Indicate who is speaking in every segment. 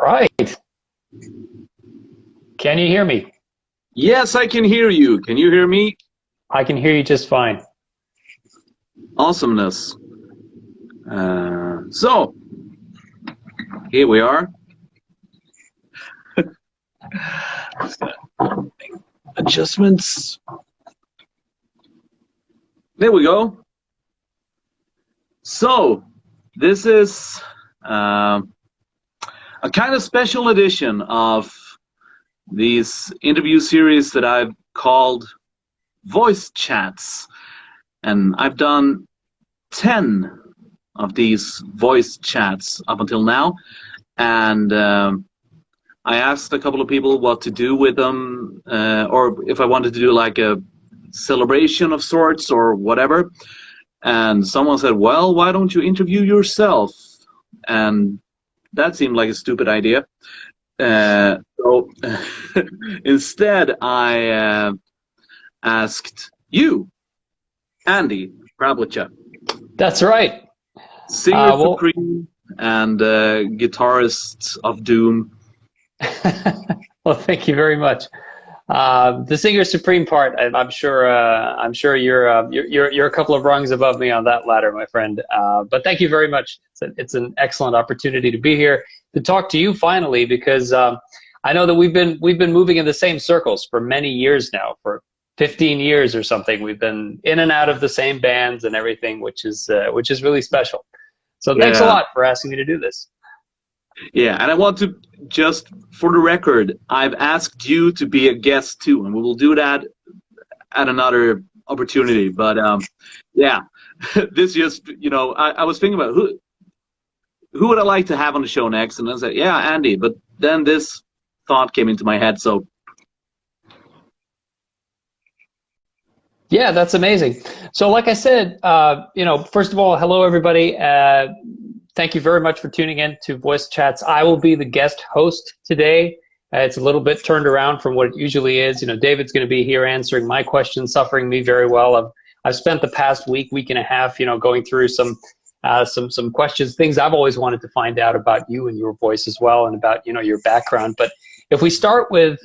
Speaker 1: Right. Can you hear me?
Speaker 2: Yes, I can hear you. Can you hear me?
Speaker 1: I can hear you just fine.
Speaker 2: Awesomeness. So, here we are. Adjustments. There we go. So, this is a kind of special edition of these interview series that I've called Voice Chats. And I've done 10 of these voice chats up until now. And I asked a couple of people what to do with them, or if I wanted to do like a celebration of sorts or whatever. And someone said, well, why don't you interview yourself? And that seemed like a stupid idea. So instead, I asked you, Andi, Kravljaca.
Speaker 1: That's right.
Speaker 2: Singer supreme and guitarist of doom.
Speaker 1: Well, thank you very much. The singer supreme part, I'm sure you're a couple of rungs above me on that ladder, my friend. But thank you very much. It's an excellent opportunity to be here to talk to you finally, because I know that we've been moving in the same circles for many years now. For 15 years or something, we've been in and out of the same bands and everything, which is really special. So thanks a lot for asking me to do this.
Speaker 2: Yeah, and I want to just, for the record, I've asked you to be a guest too, and we will do that at another opportunity. But yeah, this just, I was thinking about who would I like to have on the show next, and I said, yeah, Andi. But then this thought came into my head, so.
Speaker 1: Yeah, that's amazing. So like I said, first of all, hello, everybody. Thank you very much for tuning in to Voice Chats. I will be the guest host today. It's a little bit turned around from what it usually is. David's going to be here answering my questions, suffering me very well. I've spent the past week and a half, going through some questions, things I've always wanted to find out about you and your voice as well, and about, your background. But if we start with,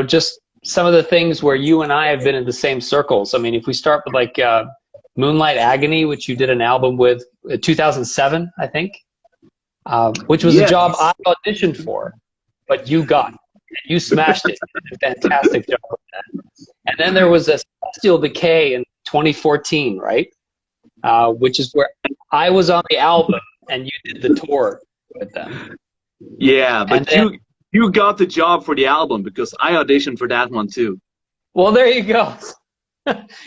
Speaker 1: just some of the things where you and I have been in the same circles. I mean, if we start with like Moonlight Agony, which you did an album with 2007, I think, which was a job I auditioned for, but you got. You smashed it. You did a fantastic job with that. And then there was a Celestial Decay in 2014, right? Which is where I was on the album and you did the tour with them.
Speaker 2: Yeah, but you got the job for the album because I auditioned for that one too.
Speaker 1: Well, there you go.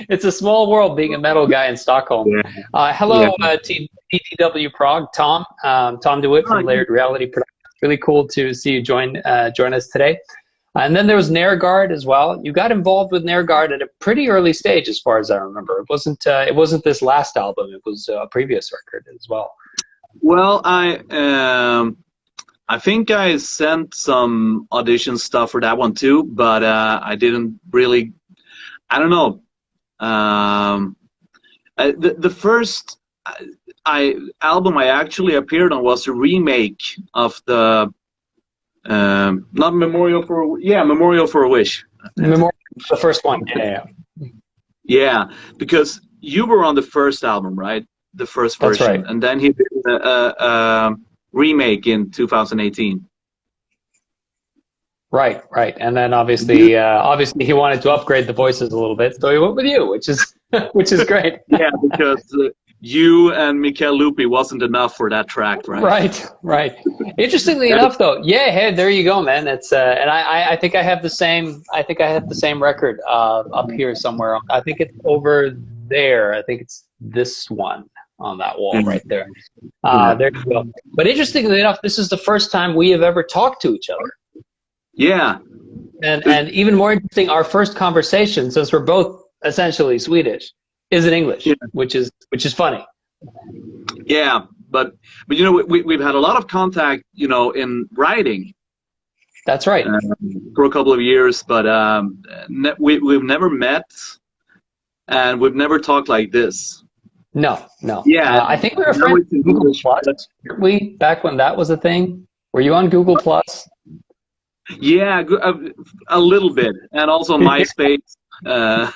Speaker 1: It's a small world being a metal guy in Stockholm. Yeah. Hello, TTW Prague, Tom. Tom DeWitt from Layered Reality Productions. Really cool to see you join us today. And then there was Nergard as well. You got involved with Nergard at a pretty early stage, as far as I remember. It wasn't this last album. It was a previous record as well.
Speaker 2: Well, I think I sent some audition stuff for that one too, but I didn't really. I don't know. The first album I actually appeared on was a remake of the not Memorial for a Wish.
Speaker 1: Memorial, the first one.
Speaker 2: Yeah, because you were on the first album, right? The first version.
Speaker 1: That's right.
Speaker 2: And then he did a remake in 2018.
Speaker 1: Right. And then obviously he wanted to upgrade the voices a little bit, so he went with you, which is great.
Speaker 2: Yeah, because you and Mikael Lupi wasn't enough for that track, right?
Speaker 1: Right. Interestingly enough, though, hey, there you go, man. It's and I think I have the same. I think I have the same record up here somewhere. I think it's over there. I think it's this one on that wall right there. There you go. But interestingly enough, this is the first time we have ever talked to each other.
Speaker 2: Yeah.
Speaker 1: And even more interesting, our first conversation, since we're both essentially Swedish, is in English, which is funny.
Speaker 2: Yeah, but we've had a lot of contact, in writing.
Speaker 1: That's right.
Speaker 2: For a couple of years, but we've never met, and we've never talked like this.
Speaker 1: No.
Speaker 2: Yeah,
Speaker 1: I think we were friends Google Plus, weren't we, back when that was a thing. Were you on Google Plus?
Speaker 2: Yeah, a little bit, and also MySpace. Yeah.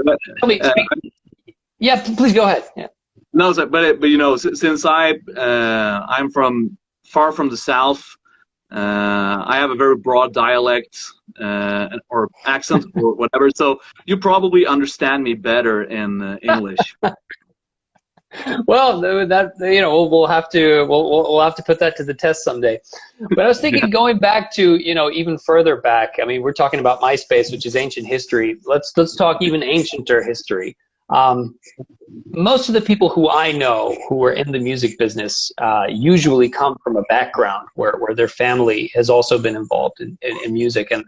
Speaker 2: But,
Speaker 1: Tell me, yeah, please go ahead. Yeah.
Speaker 2: no, but you know, since I'm from far from the south, I have a very broad dialect or accent or whatever. So you probably understand me better in English.
Speaker 1: Well, that you know, we'll have to we'll have to put that to the test someday. But I was thinking, going back to, you know, even further back. I mean, we're talking about MySpace, which is ancient history. Let's talk even ancienter history. Um, Most of the people who I know who are in the music business usually come from a background where their family has also been involved in music, and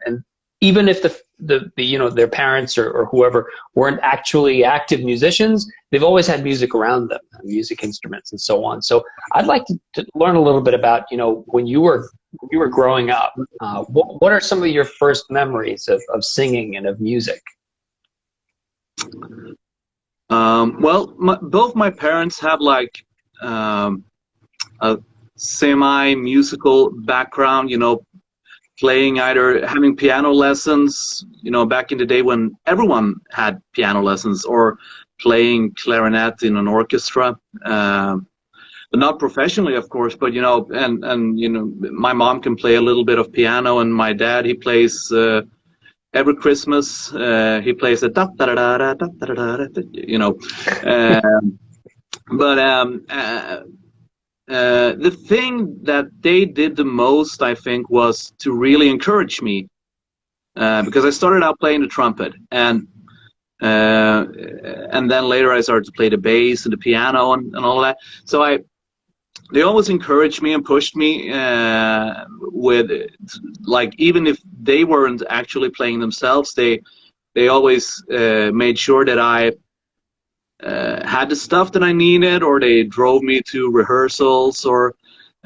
Speaker 1: even if the you know, their parents or whoever weren't actually active musicians, they've always had music around them, music instruments and so on. So I'd like to learn a little bit about, you know, when you were growing up, what are some of your first memories of singing and of music?
Speaker 2: Well, both my parents have like a semi-musical background, you know, playing, either having piano lessons, you know, back in the day when everyone had piano lessons, or playing clarinet in an orchestra. But not professionally, of course, but, you know, and you know, my mom can play a little bit of piano, and my dad, he plays every Christmas, he plays a da da da da da da da da, you know. But the thing that they did the most, I think, was to really encourage me, because I started out playing the trumpet, and then later I started to play the bass and the piano and all that. So they always encouraged me and pushed me with, like, even if they weren't actually playing themselves, they always made sure that I had the stuff that I needed, or they drove me to rehearsals, or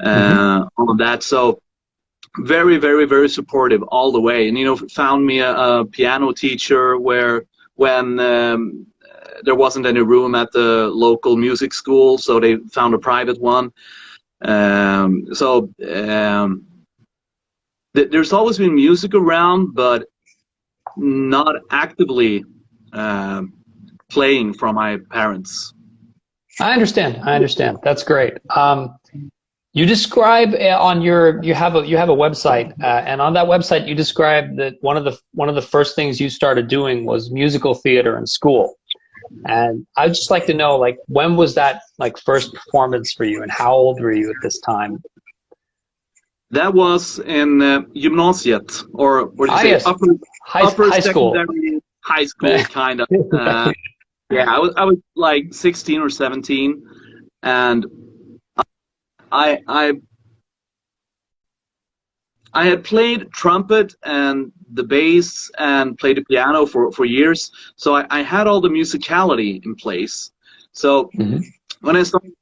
Speaker 2: all of that. So very, very, very supportive all the way. And, you know, found me a piano teacher when there wasn't any room at the local music school, so they found a private one. There's always been music around, but not actively playing from my parents.
Speaker 1: I understand. That's great. You describe on you have a website, and on that website you describe that one of the first things you started doing was musical theater in school. And I'd just like to know, like, when was that, like, first performance for you, and how old were you at this time?
Speaker 2: That was in gymnasiet, or what do you say,
Speaker 1: Yes.
Speaker 2: upper
Speaker 1: High school.
Speaker 2: secondary, high school, kind of. Yeah, I was like 16 or 17, and I had played trumpet and the bass and played the piano for years, so I had all the musicality in place. So when I started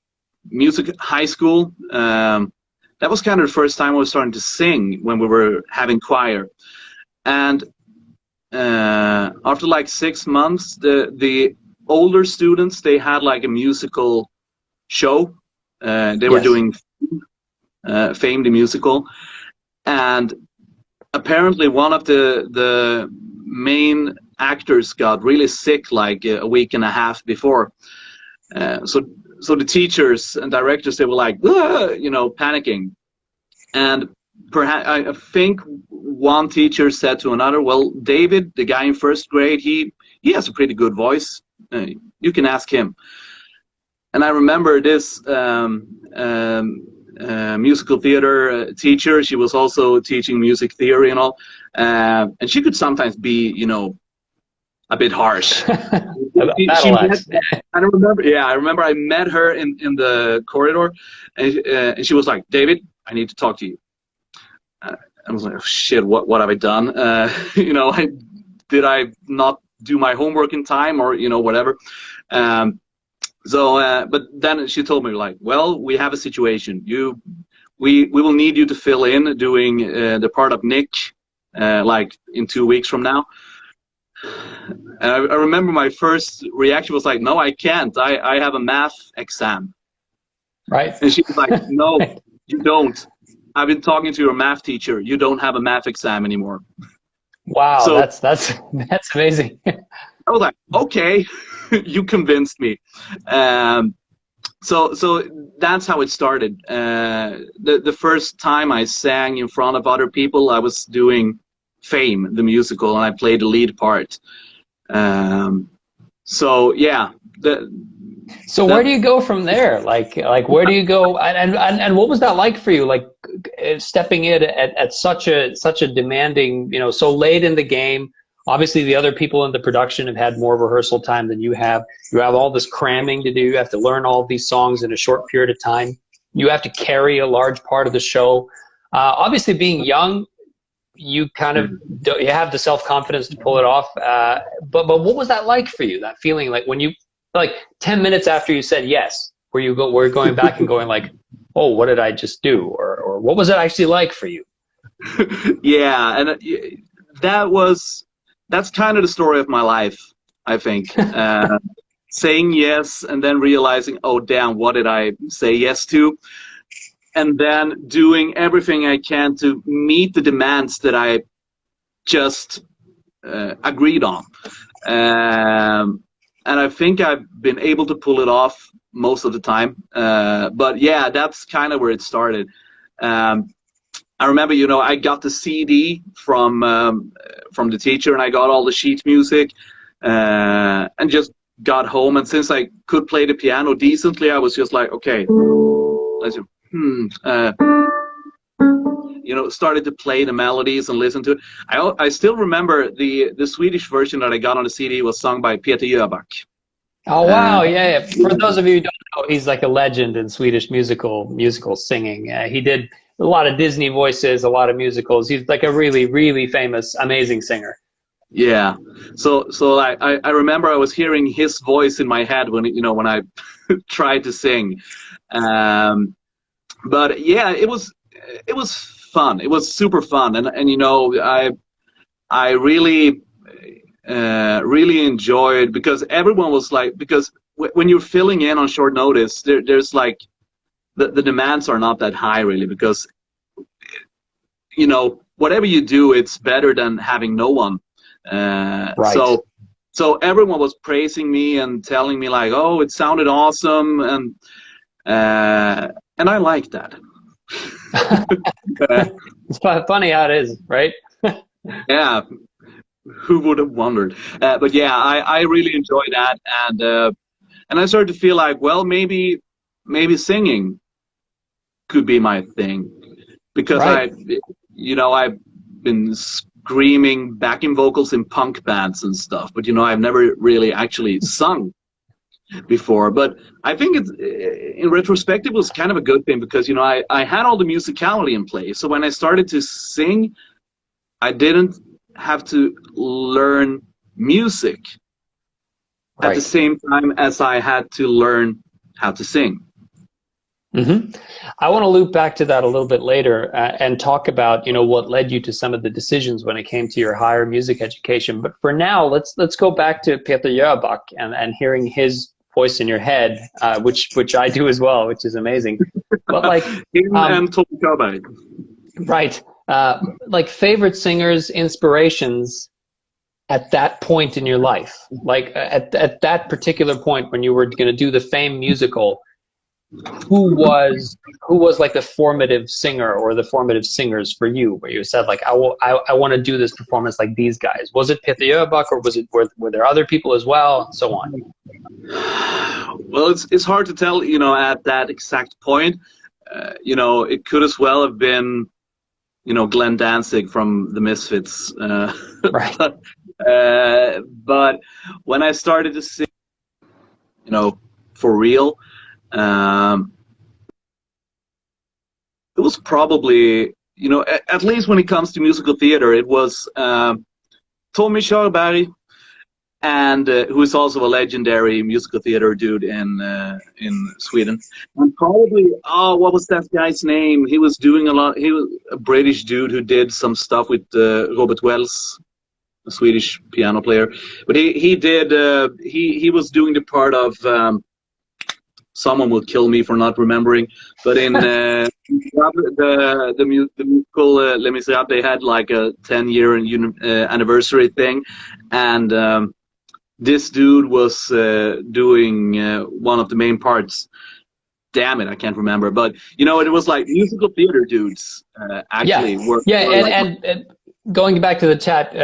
Speaker 2: music high school, that was kind of the first time I was starting to sing, when we were having choir. And after like 6 months, the older students, they had like a musical show. They were doing Fame the musical, and apparently one of the main actors got really sick like a week and a half before. So the teachers and directors, they were like, you know, panicking. And perhaps I think one teacher said to another, well, David, the guy in first grade, he has a pretty good voice. You can ask him. And I remember this musical theater teacher. She was also teaching music theory and all. And she could sometimes be, you know, a bit harsh. I remember I met her in the corridor, and she was like, David, I need to talk to you. I was like, oh, shit, what have I done? You know, did I not do my homework in time, or, you know, whatever. But then she told me, like, well, we have a situation. We will need you to fill in doing the part of Nick, like in 2 weeks from now. And I remember my first reaction was like, no, I can't. I have a math exam.
Speaker 1: Right.
Speaker 2: And she was like, no, you don't. I've been talking to your math teacher. You don't have a math exam anymore.
Speaker 1: Wow,
Speaker 2: So
Speaker 1: that's amazing.
Speaker 2: I was like, okay, you convinced me. So that's how it started. The first time I sang in front of other people, I was doing Fame, the musical, and I played the lead part. So yeah.
Speaker 1: So where do you go from there? Like where do you go? And what was that like for you? Like stepping in at such a demanding, so late in the game. Obviously, the other people in the production have had more rehearsal time than you have. You have all this cramming to do. You have to learn all of these songs in a short period of time. You have to carry a large part of the show. Obviously, being young, you kind of you have the self-confidence to pull it off. But what was that like for you? That feeling like when you 10 minutes after you said yes, were you going back and going like, oh, what did I just do? Or what was it actually like for you?
Speaker 2: Yeah, and that's kind of the story of my life, I think. Saying yes and then realizing, oh, damn, what did I say yes to? And then doing everything I can to meet the demands that I just agreed on. And I think I've been able to pull it off most of the time. But yeah, that's kind of where it started. I remember, I got the CD from the teacher, and I got all the sheet music, and just got home. And since I could play the piano decently, I was just like, okay, let's started to play the melodies and listen to it. I still remember the Swedish version that I got on the CD was sung by Peter Jöback.
Speaker 1: Oh wow, yeah. For those of you who don't know, he's like a legend in Swedish musical singing. He did a lot of Disney voices, a lot of musicals. He's like a really, really famous, amazing singer.
Speaker 2: Yeah. So I remember I was hearing his voice in my head when I tried to sing. But yeah, it was fun. It was super fun, and I really really enjoyed, because everyone was like, because when you're filling in on short notice, there's like the demands are not that high really, because whatever you do, it's better than having no one.
Speaker 1: Right.
Speaker 2: So everyone was praising me and telling me like, oh, it sounded awesome, and I like that.
Speaker 1: It's funny how it is, right?
Speaker 2: Yeah, who would have wondered? But yeah, I really enjoy that, and I started to feel like, well, maybe singing could be my thing, because
Speaker 1: right.
Speaker 2: I've been screaming backing vocals in punk bands and stuff, but I've never really actually sung before. But I think it's, in retrospect, it was kind of a good thing, because I had all the musicality in place, so when I started to sing, I didn't have to learn music at the same time as I had to learn how to sing.
Speaker 1: Mm-hmm. I want to loop back to that a little bit later and talk about what led you to some of the decisions when it came to your higher music education. But for now, let's go back to Peter Jöback and hearing his voice in your head, which I do as well, which is amazing. But like
Speaker 2: and Tom Cobain.
Speaker 1: Right. Like favorite singers, inspirations at that point in your life, like at that particular point when you were going to do the Fame musical. Who was like the formative singer or the formative singers for you, where you said like, I want to do this performance like these guys? Was it Peter Jöback, or were there other people as well, and so on?
Speaker 2: Well, it's hard to tell, at that exact point. It could as well have been, Glenn Danzig from the Misfits.
Speaker 1: Right.
Speaker 2: But when I started to sing, for real, it was probably, at least when it comes to musical theater, it was Tommy Körberg, and who is also a legendary musical theater dude in Sweden. And probably, what was that guy's name? He was doing a lot. He was a British dude who did some stuff with Robert Wells, a Swedish piano player. But he was doing the part of someone will kill me for not remembering. But in the musical Les Miserables, they had like a 10-year anniversary thing, and this dude was doing one of the main parts. Damn it, I can't remember. But you know, it was like musical theater dudes actually were.
Speaker 1: Yeah,
Speaker 2: were
Speaker 1: and going back to the chat,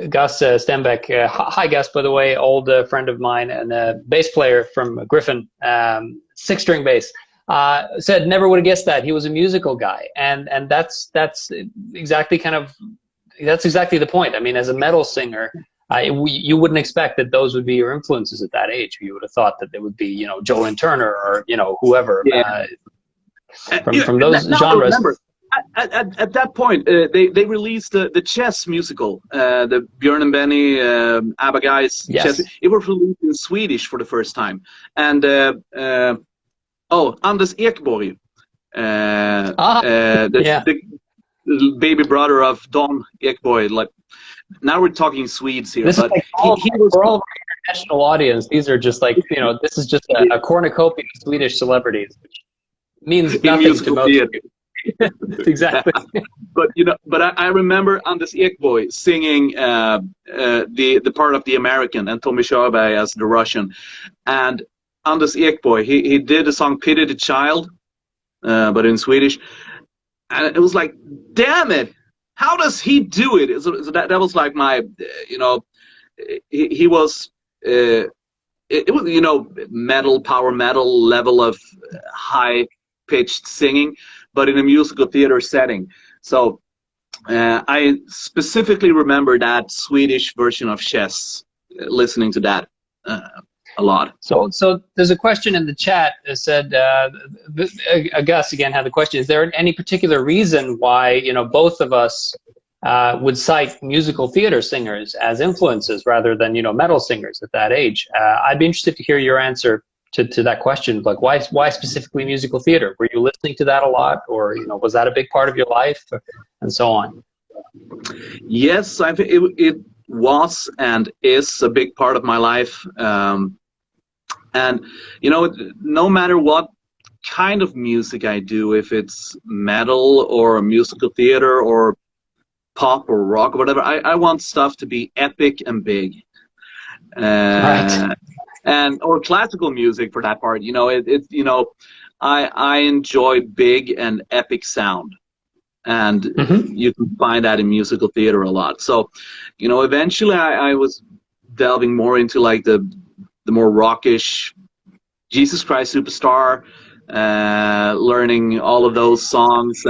Speaker 1: Gus Stenbeck, hi Gus, by the way, old friend of mine and a bass player from Griffin, 6-string bass, said never would have guessed that he was a musical guy, and that's exactly the point. I mean, as a metal singer, you wouldn't expect that those would be your influences at that age. You would have thought that it would be, you know, Joe and Turner or, you know, whoever from those genres.
Speaker 2: Remember, at that point, they released the Chess musical, the Björn and Benny ABBA guys.
Speaker 1: Yes.
Speaker 2: Chess. It was released in Swedish for the first time, and Anders Ekborg, the baby brother of Don Ekborg. Like, now we're talking Swedes here, but
Speaker 1: he was for all of our international audience. These are just like, you know, this is just a cornucopia of Swedish celebrities, which means nothing to most people. Exactly.
Speaker 2: But you know, I remember Andis Ekborg singing the part of the American and Tommy Körberg as the Russian, and Andis Ekborg he did the song "Pity the Child," but in Swedish, and it was like, damn it, how does he do it? So that was like my, you know, he was. It was, you know, power metal level of high pitched singing, but in a musical theater setting. So I specifically remember that Swedish version of Chess, listening to that a lot.
Speaker 1: So there's a question in the chat that said, Gus again had the question, is there any particular reason why, you know, both of us would cite musical theater singers as influences rather than, you know, metal singers at that age? I'd be interested to hear your answer to that question. Like, why specifically musical theater? Were you listening to that a lot, or, you know, was that a big part of your life, and so on?
Speaker 2: Yes, I think it was and is a big part of my life. And you know, no matter what kind of music I do, if it's metal or musical theater or pop or rock or whatever, I want stuff to be epic and big.
Speaker 1: Right.
Speaker 2: And or classical music for that part, you know, you know, I enjoy big and epic sound, and you can find that in musical theater a lot. So, you know, eventually I was delving more into like the more rockish Jesus Christ Superstar, learning all of those songs,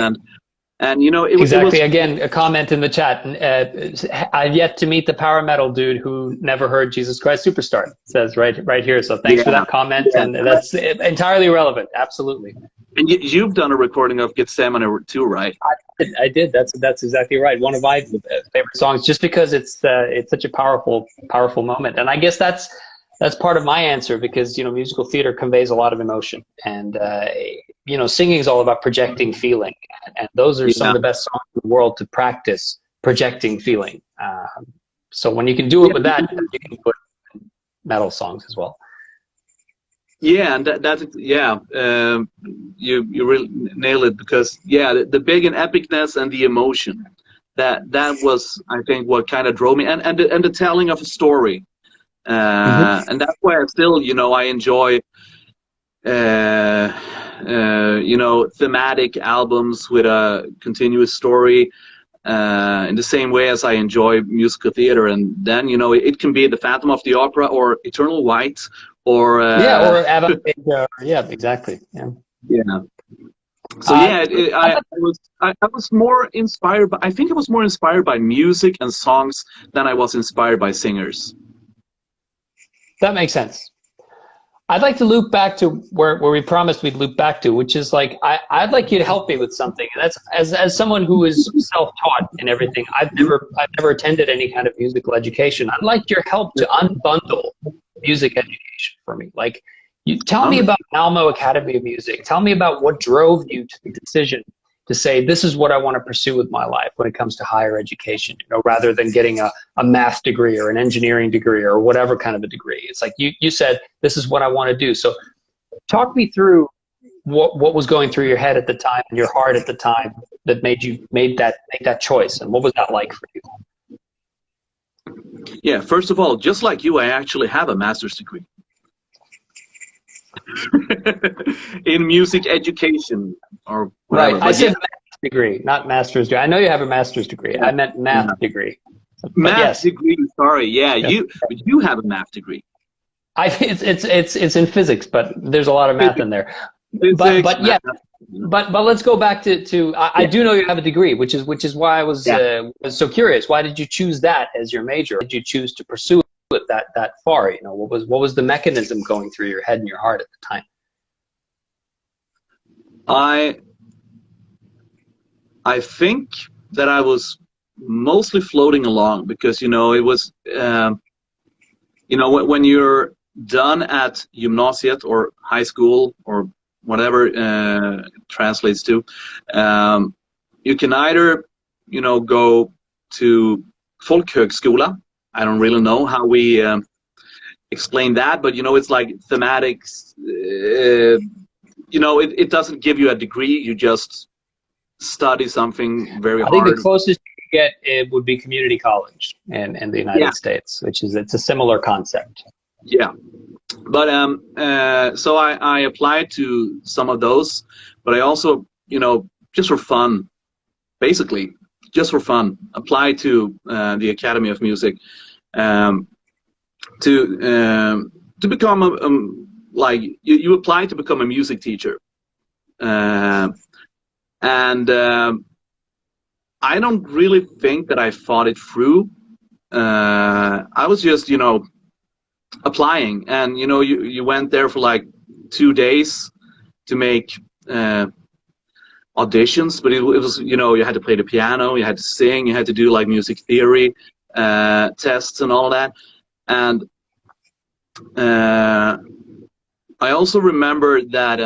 Speaker 2: and you know, it was
Speaker 1: again a comment in the chat. I've yet to meet the power metal dude who never heard Jesus Christ Superstar. It says right here. So thanks for that comment, and that's entirely relevant. Absolutely.
Speaker 2: And you've done a recording of Gethsemane too, right?
Speaker 1: I did. That's exactly right. One of my favorite songs, just because it's such a powerful moment, and I guess that's part of my answer, because, you know, musical theater conveys a lot of emotion, and you know, singing is all about projecting feeling, and those are some of the best songs in the world to practice projecting feeling. So when you can do it with that, you can put metal songs as well.
Speaker 2: Yeah, and that's you really nail it, because the big and epicness and the emotion, that was, I think, what kind of drove me, and the telling of a story. And that's why I still, you know, I enjoy, you know, thematic albums with a continuous story, in the same way as I enjoy musical theater. And then, you know, it can be The Phantom of the Opera or Eternal White or
Speaker 1: or exactly.
Speaker 2: So I was more inspired by, I think I was more inspired by music and songs than I was inspired by singers.
Speaker 1: That makes sense. I'd like to loop back to where we promised we'd loop back to, which is like, I'd like you to help me with something. And that's as someone who is self-taught in everything. I've never attended any kind of musical education. I'd like your help to unbundle music education for me. Like, you tell me about Malmo Academy of Music. Tell me about what drove you to the decision to say, this is what I want to pursue with my life when it comes to higher education, you know, rather than getting a math degree or an engineering degree or whatever kind of a degree. It's like you said, this is what I want to do. So talk me through what was going through your head at the time and your heart at the time that made you make that choice, and what was that like for you?
Speaker 2: Yeah, first of all, just like you, I actually have a master's degree in music education, or whatever.
Speaker 1: Right. I said master's degree, not master's degree. I know you have a master's degree. I meant math degree.
Speaker 2: Math degree. Sorry. Yeah, you have a math degree.
Speaker 1: It's in physics, but there's a lot of math in there.
Speaker 2: Physics,
Speaker 1: but yeah, but let's go back to I do know you have a degree, which is why I was so curious. Why did you choose that as your major? Why did you choose to pursue it that far? You know, what was the mechanism going through your head and your heart at the time?
Speaker 2: I think that I was mostly floating along, because it was when you're done at gymnasiet or high school or whatever translates to, you can either go to folkhögskola. I don't really know how we explain that, but it's like thematics. It doesn't give you a degree. You just study something very hard.
Speaker 1: I think the closest you get it would be community college in the United States, it's a similar concept.
Speaker 2: Yeah, but so I applied to some of those, but I also just for fun, basically just for fun, applied to the Academy of Music to become like you apply to become a music teacher, and I don't really think that I thought it through. I was just applying, and you went there for like 2 days to make auditions, but it was you had to play the piano, you had to sing, you had to do like music theory tests and all that. And I also remember that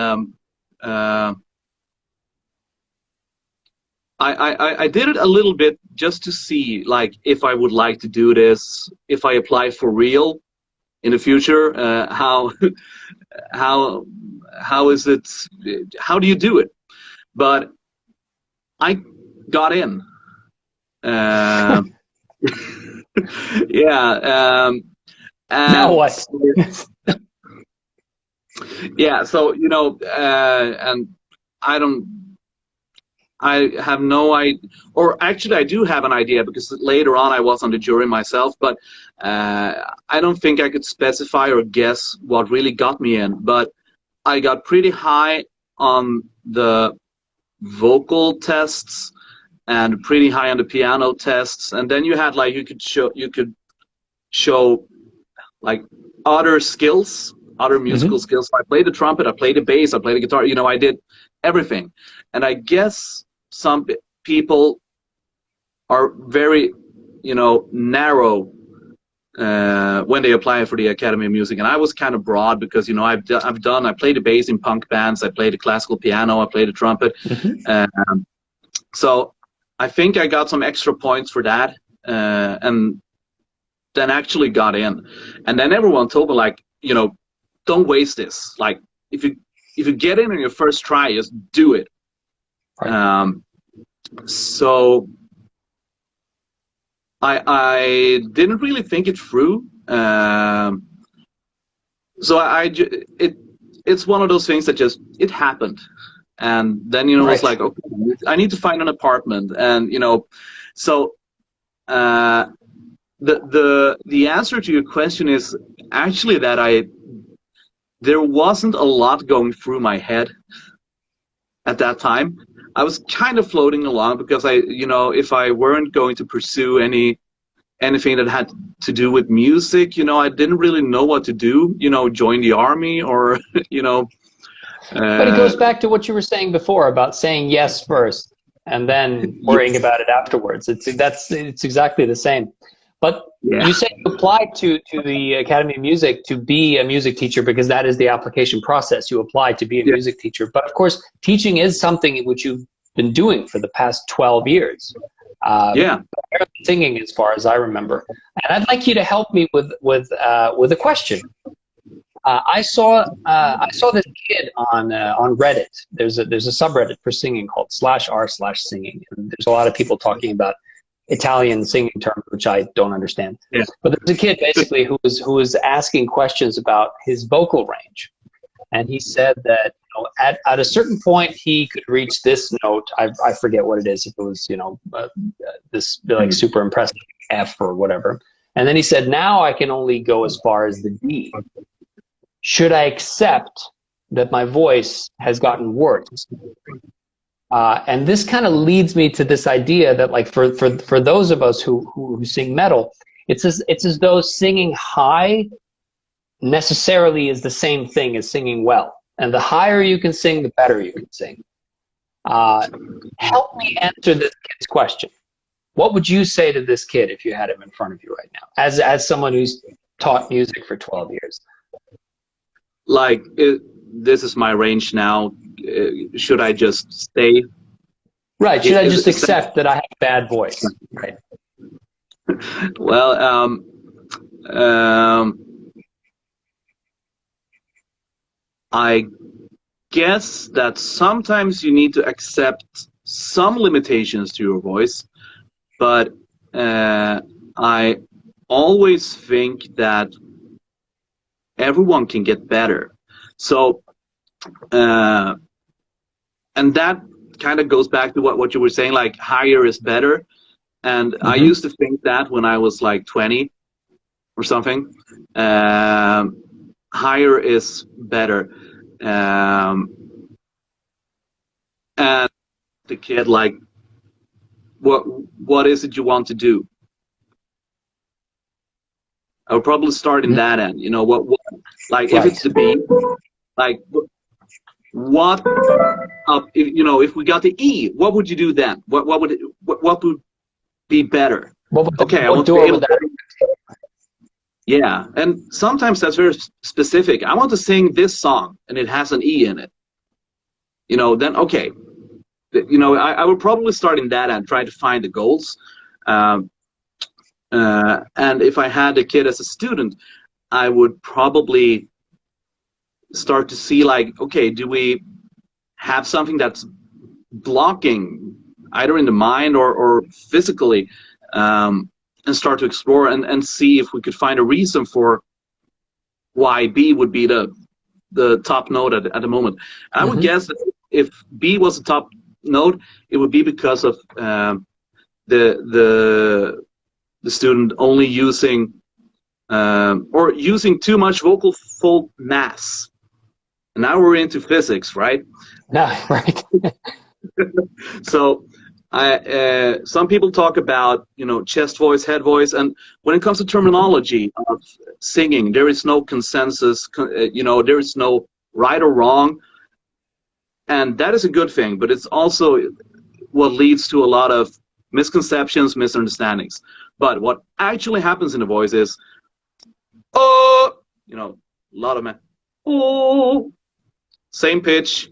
Speaker 2: I did it a little bit just to see like if I would like to do this, if I apply for real in the future, how is it, how do you do it? But I got in. Yeah.
Speaker 1: Now what?
Speaker 2: Yeah, so and I have no idea, or actually I do have an idea, because later on I was on the jury myself, but I don't think I could specify or guess what really got me in. But I got pretty high on the vocal tests and pretty high on the piano tests, and then you had like you could show like other skills, other musical skills. I played the trumpet, I played the bass, I played the guitar, I did everything. And I guess some people are very, narrow when they apply for the Academy of Music. And I was kind of broad because, I played the bass in punk bands, I played the classical piano, I played the trumpet. So I think I got some extra points for that, and then actually got in. And then everyone told me, like, don't waste this. Like, if you get in on your first try, just do it. Right. So I didn't really think it through. So it's one of those things that just, it happened. And then, it was like, okay, I need to find an apartment. And, so the answer to your question is actually that there wasn't a lot going through my head at that time. I was kind of floating along because if I weren't going to pursue anything that had to do with music, I didn't really know what to do, join the army or,
Speaker 1: But it goes back to what you were saying before about saying yes first and then worrying about it afterwards. It's exactly the same. But you said you applied to the Academy of Music to be a music teacher because that is the application process. You applied to be a music teacher. But of course, teaching is something which you've been doing for the past 12 years. Singing, as far as I remember. And I'd like you to help me with a question. I saw this kid on Reddit. There's a subreddit for singing called /r/singing, and there's a lot of people talking about Italian singing terms, which I don't understand.
Speaker 2: Yeah.
Speaker 1: But there's a kid basically who was asking questions about his vocal range, and he said that at a certain point he could reach this note. I forget what it is. If it was this like super impressive F or whatever, and then he said, now I can only go as far as the D. Should I accept that my voice has gotten worse? And this kind of leads me to this idea that, like, for those of us who sing metal, it's as though singing high necessarily is the same thing as singing well. And the higher you can sing, the better you can sing. Help me answer this kid's question. What would you say to this kid if you had him in front of you right now, as someone who's taught music for 12 years?
Speaker 2: Like, this is my range now. Should I just stay?
Speaker 1: Right. Should I just accept that I have a bad voice? Right.
Speaker 2: Well, I guess that sometimes you need to accept some limitations to your voice, but I always think that everyone can get better. So, and that kind of goes back to what you were saying, like higher is better. And I used to think that when I was like 20 or something. Higher is better. And the kid, like, what is it you want to do? I would probably start in that end. What like, right. If it's the B, like, what if we got the E, what would you do then? What would be better? Okay, I want to be able to. Yeah, and sometimes that's very specific. I want to sing this song, and it has an E in it. Then okay. I would probably start in that end, try to find the goals. And if I had a kid as a student, I would probably start to see, like, okay, do we have something that's blocking either in the mind or physically, and start to explore and see if we could find a reason for why B would be the top note at the moment. I would guess that if B was the top note, it would be because of the student only using or using too much vocal fold mass. And now we're into physics, right?
Speaker 1: No, right.
Speaker 2: So some people talk about chest voice, head voice, and when it comes to terminology of singing, there is no consensus. There is no right or wrong, and that is a good thing. But it's also what leads to a lot of misconceptions, misunderstandings. But what actually happens in the voice is, a lot of same pitch,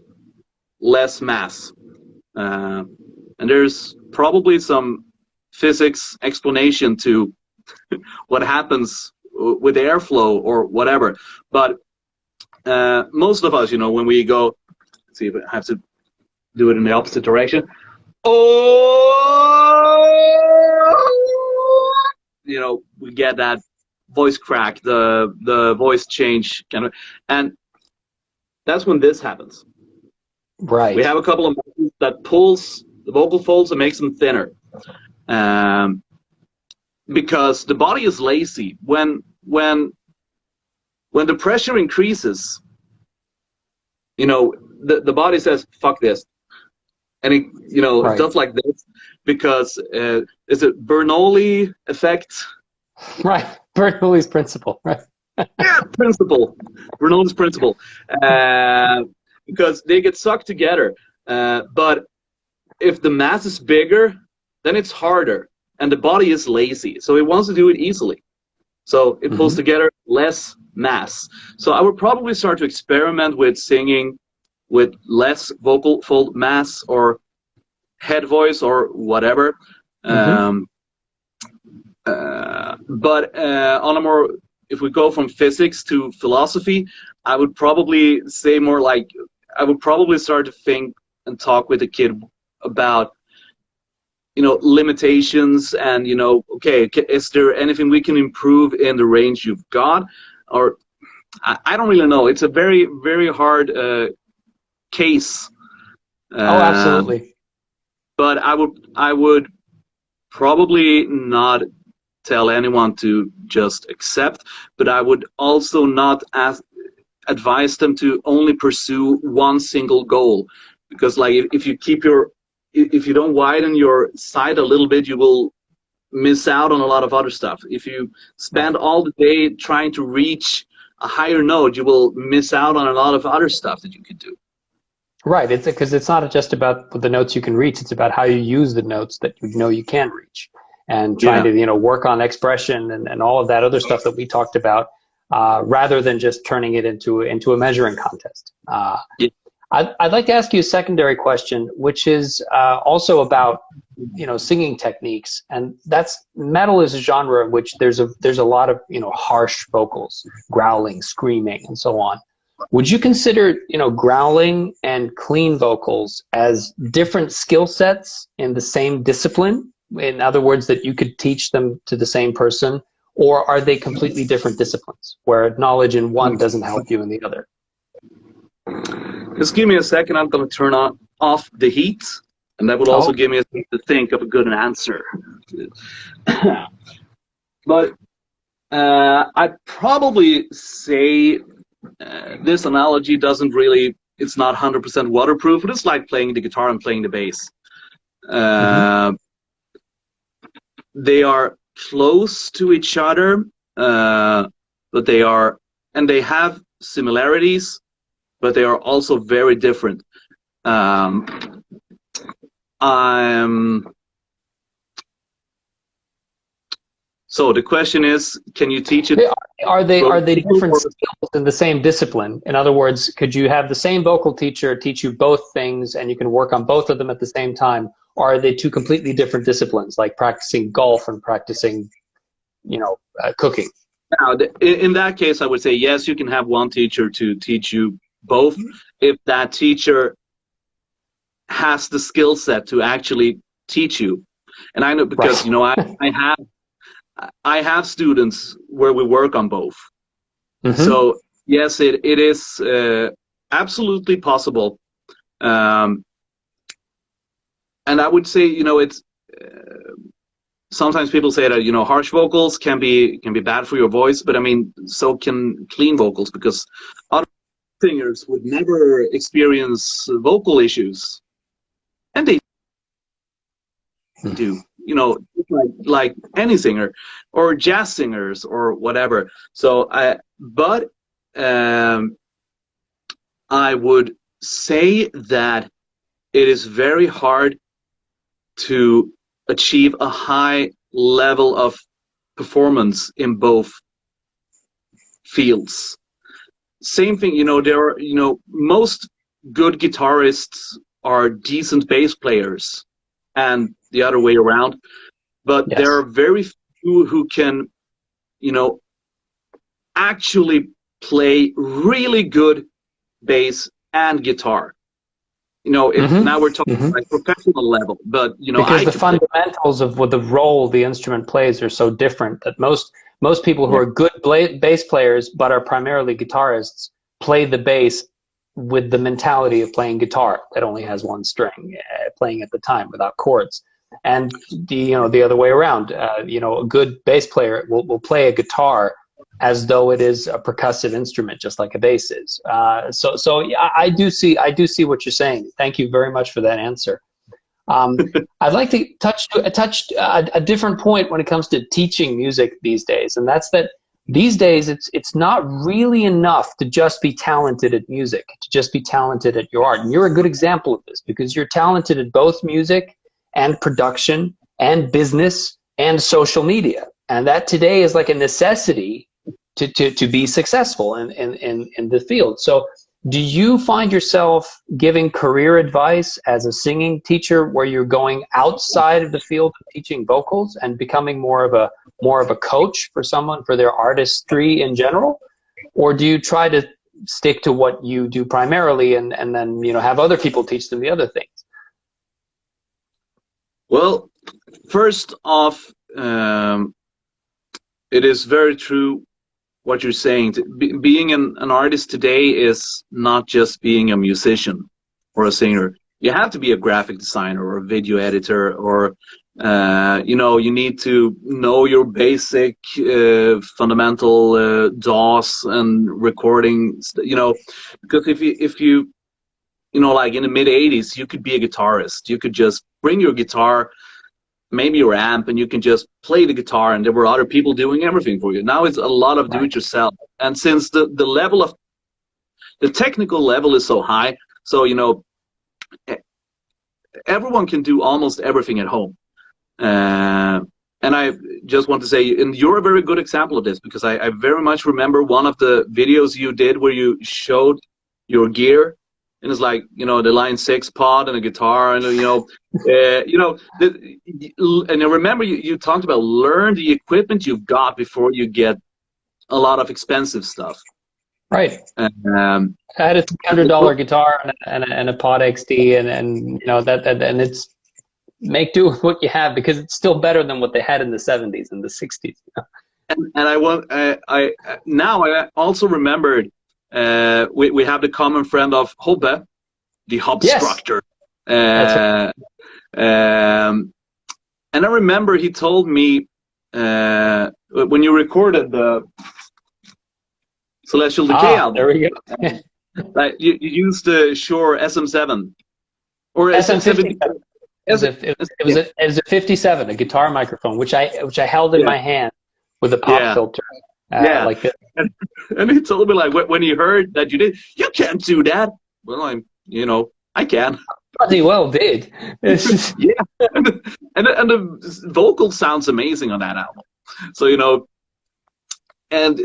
Speaker 2: less mass. And there's probably some physics explanation to what happens with airflow or whatever. But most of us, when we go, let's see if I have to do it in the opposite direction. We get that voice crack, the voice change kind of, and that's when this happens.
Speaker 1: Right.
Speaker 2: We have a couple of muscles that pulls the vocal folds and makes them thinner, because the body is lazy. When the pressure increases, the body says, "Fuck this," and it right. It does like this because is it Bernoulli effect?
Speaker 1: Right, Bernoulli's principle, right?
Speaker 2: Yeah, Bernoulli's principle, because they get sucked together. But if the mass is bigger, then it's harder, and the body is lazy, so it wants to do it easily. So it pulls together less mass. So I would probably start to experiment with singing with less vocal fold mass or head voice or whatever. But on a more if we go from physics to philosophy, I would probably say more like, I would probably start to think and talk with the kid about, you know, limitations and, you know, okay, is there anything we can improve in the range you've got? Or I don't really know. It's a very, very hard case.
Speaker 1: Oh, absolutely.
Speaker 2: But I would probably not tell anyone to just accept, but I would also not advise them to only pursue one single goal, because like if you don't widen your sight a little bit, you will miss out on a lot of other stuff. If you spend all the day trying to reach a higher note, you will miss out on a lot of other stuff that you could do.
Speaker 1: Right, it's because it's not just about the notes you can reach, it's about how you use the notes that you know you can reach, and trying to, you know, work on expression and all of that other stuff that we talked about, rather than just turning it into a measuring contest. I'd like to ask you a secondary question, which is also about, you know, singing techniques, and that's metal is a genre in which there's a lot of, you know, harsh vocals, growling, screaming, and so on. Would you consider, you know, growling and clean vocals as different skill sets in the same discipline? In other words, that you could teach them to the same person, or are they completely different disciplines where knowledge in one doesn't help you in the other?
Speaker 2: Just give me a second. I'm going to turn off the heat, and that will also give me a second to think of a good answer. But I'd probably say this analogy doesn't really, it's not 100% waterproof, but it's like playing the guitar and playing the bass. They are close to each other, but they have similarities, but they are also very different. So the question is, can you teach it?
Speaker 1: Are they different skills in the same discipline? In other words, could you have the same vocal teacher teach you both things and you can work on both of them at the same time? Or are they two completely different disciplines, like practicing golf and practicing, you know, cooking?
Speaker 2: Now, in that case, I would say, yes, you can have one teacher to teach you both, if that teacher has the skill set to actually teach you. And I know, because, you know, I have students where we work on both. So yes, it is absolutely possible. And I would say, you know, it's sometimes people say that, you know, harsh vocals can be bad for your voice, but I mean, so can clean vocals, because other singers would never experience vocal issues, and they do, you know, like any singer or jazz singers or whatever. So I would say that it is very hard to achieve a high level of performance in both fields. Same thing, you know, there are, you know, most good guitarists are decent bass players, and the other way around. But there are very few who can, you know, actually play really good bass and guitar. You know, now we're talking like professional level, but, you know,
Speaker 1: because the fundamentals of what the role the instrument plays are so different that most people who are good bass players but are primarily guitarists play the bass with the mentality of playing guitar that only has one string, playing at the time without chords. And the other way around, you know, a good bass player will play a guitar as though it is a percussive instrument, just like a bass is. So yeah, I do see what you're saying. Thank you very much for that answer. I'd like to touch a different point when it comes to teaching music these days, and that's that these days it's not really enough to just be talented at music, to just be talented at your art. And you're a good example of this, because you're talented at both music and production and business and social media, and that today is like a necessity to be successful in the field. So Do you find yourself giving career advice as a singing teacher where you're going outside of the field of teaching vocals and becoming more of a coach for someone for their artistry in general? Or do you try to stick to what you do primarily and then, you know, have other people teach them the other things?
Speaker 2: Well, first off, it is very true what you're saying. Being an artist today is not just being a musician or a singer. You have to be a graphic designer or a video editor, or you know, you need to know your basic fundamental DAWs and recording. You know, because if you you know, like in the mid 80s, you could be a guitarist. You could just bring your guitar, maybe your amp, and you can just play the guitar, and there were other people doing everything for you. Now it's a lot of do-it-yourself. And since the level of the technical level is so high, so, you know, everyone can do almost everything at home. And I just want to say, and you're a very good example of this, because I very much remember one of the videos you did where you showed your gear. And it's like, you know, the Line 6 pod and a guitar, and, you know, and I remember you talked about learn the equipment you've got before you get a lot of expensive stuff.
Speaker 1: Right. I had a $300 guitar and a Pod XD, and you know and it's make do with what you have, because it's still better than what they had in the 70s and the 60s. You know?
Speaker 2: And I now I also remembered. We have the common friend of Hobbe, the Hobstructor. Yes. And I remember he told me when you recorded the Celestial Decay album.
Speaker 1: There we go.
Speaker 2: Like you used the Shure SM7 or
Speaker 1: SM57. It was a 57, a guitar microphone, which I held in my hand with a pop filter. Like this.
Speaker 2: And he told me, like, when he heard that you did, you can't do that. Well, you know, I can.
Speaker 1: Bloody well did.
Speaker 2: Yeah, and the vocal sounds amazing on that album. So, you know, and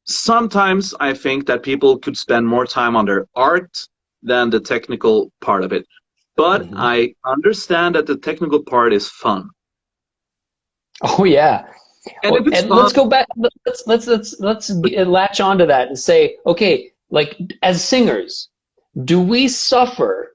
Speaker 2: sometimes I think that people could spend more time on their art than the technical part of it. But I understand that the technical part is fun.
Speaker 1: Oh yeah. And let's go back. Let's latch onto that and say, okay, like as singers, do we suffer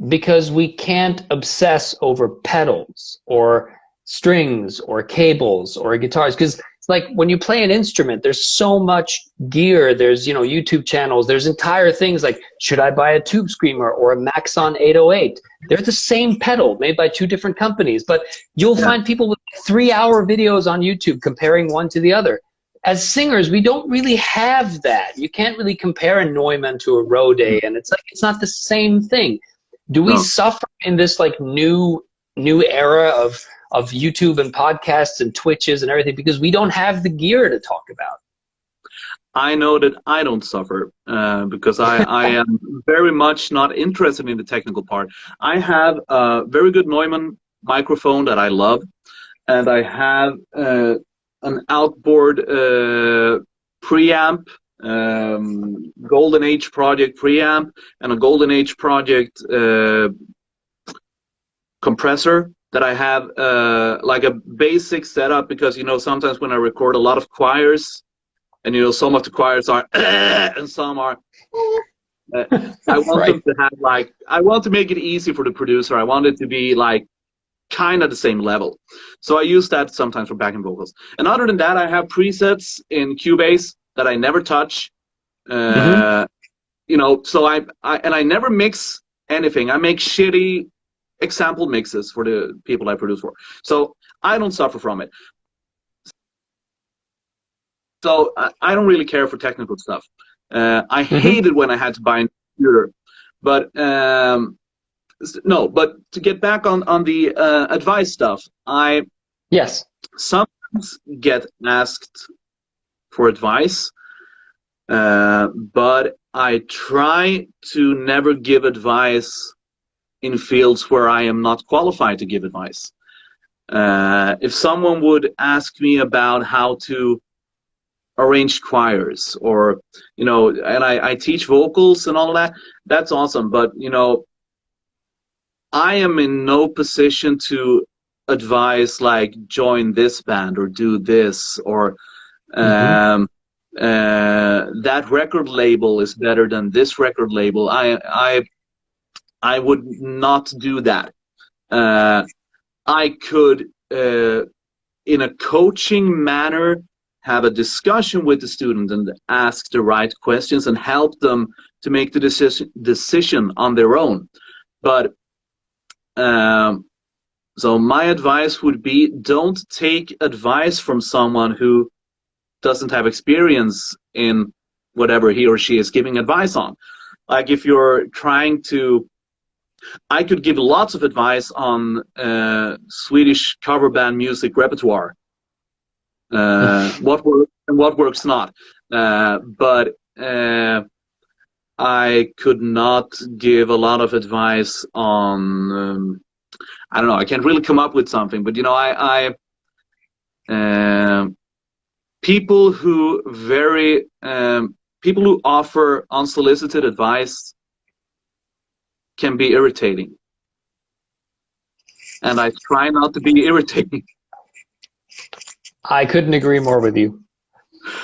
Speaker 1: because we can't obsess over pedals or strings or cables or guitars? Because it's like when you play an instrument, there's so much gear. There's, you know, YouTube channels. There's entire things like, should I buy a Tube Screamer or a Maxon 808? They're the same pedal made by two different companies, but you'll find people with 3-hour videos on YouTube comparing one to the other. As singers, we don't really have that. You can't really compare a Neumann to a Rode, and it's like it's not the same thing. Do we suffer in this like new era of YouTube and podcasts and Twitches and everything because we don't have the gear to talk about?
Speaker 2: I know that I don't suffer because I am very much not interested in the technical part. I have a very good Neumann microphone that I love, and I have an outboard preamp, Golden Age Project preamp, and a Golden Age Project compressor that I have like a basic setup, because, you know, sometimes when I record a lot of choirs, and, you know, some of the choirs are and some are I want them to have, like, I want to make it easy for the producer. I want it to be like kind of the same level. So I use that sometimes for backing vocals. And other than that, I have presets in Cubase that I never touch. You know, so I never mix anything. I make shitty example mixes for the people I produce for. So I don't suffer from it. So I don't really care for technical stuff. I hated when I had to buy a computer. But no, but to get back on the advice stuff, I sometimes get asked for advice, but I try to never give advice in fields where I am not qualified to give advice. If someone would ask me about how to arranged choirs, or and I teach vocals and all of that. That's awesome, but I am in no position to advise, like, join this band or do this, or that record label is better than this record label. I would not do that. I could, in a coaching manner, have a discussion with the student and ask the right questions and help them to make the decision on their own. But so my advice would be, don't take advice from someone who doesn't have experience in whatever he or she is giving advice on. Like, if you're trying to, I could give lots of advice on Swedish cover band music repertoire, what works and what works not, but I could not give a lot of advice on I don't know, I can't really come up with something, but people who offer unsolicited advice can be irritating, and I try not to be irritating.
Speaker 1: I couldn't agree more with you.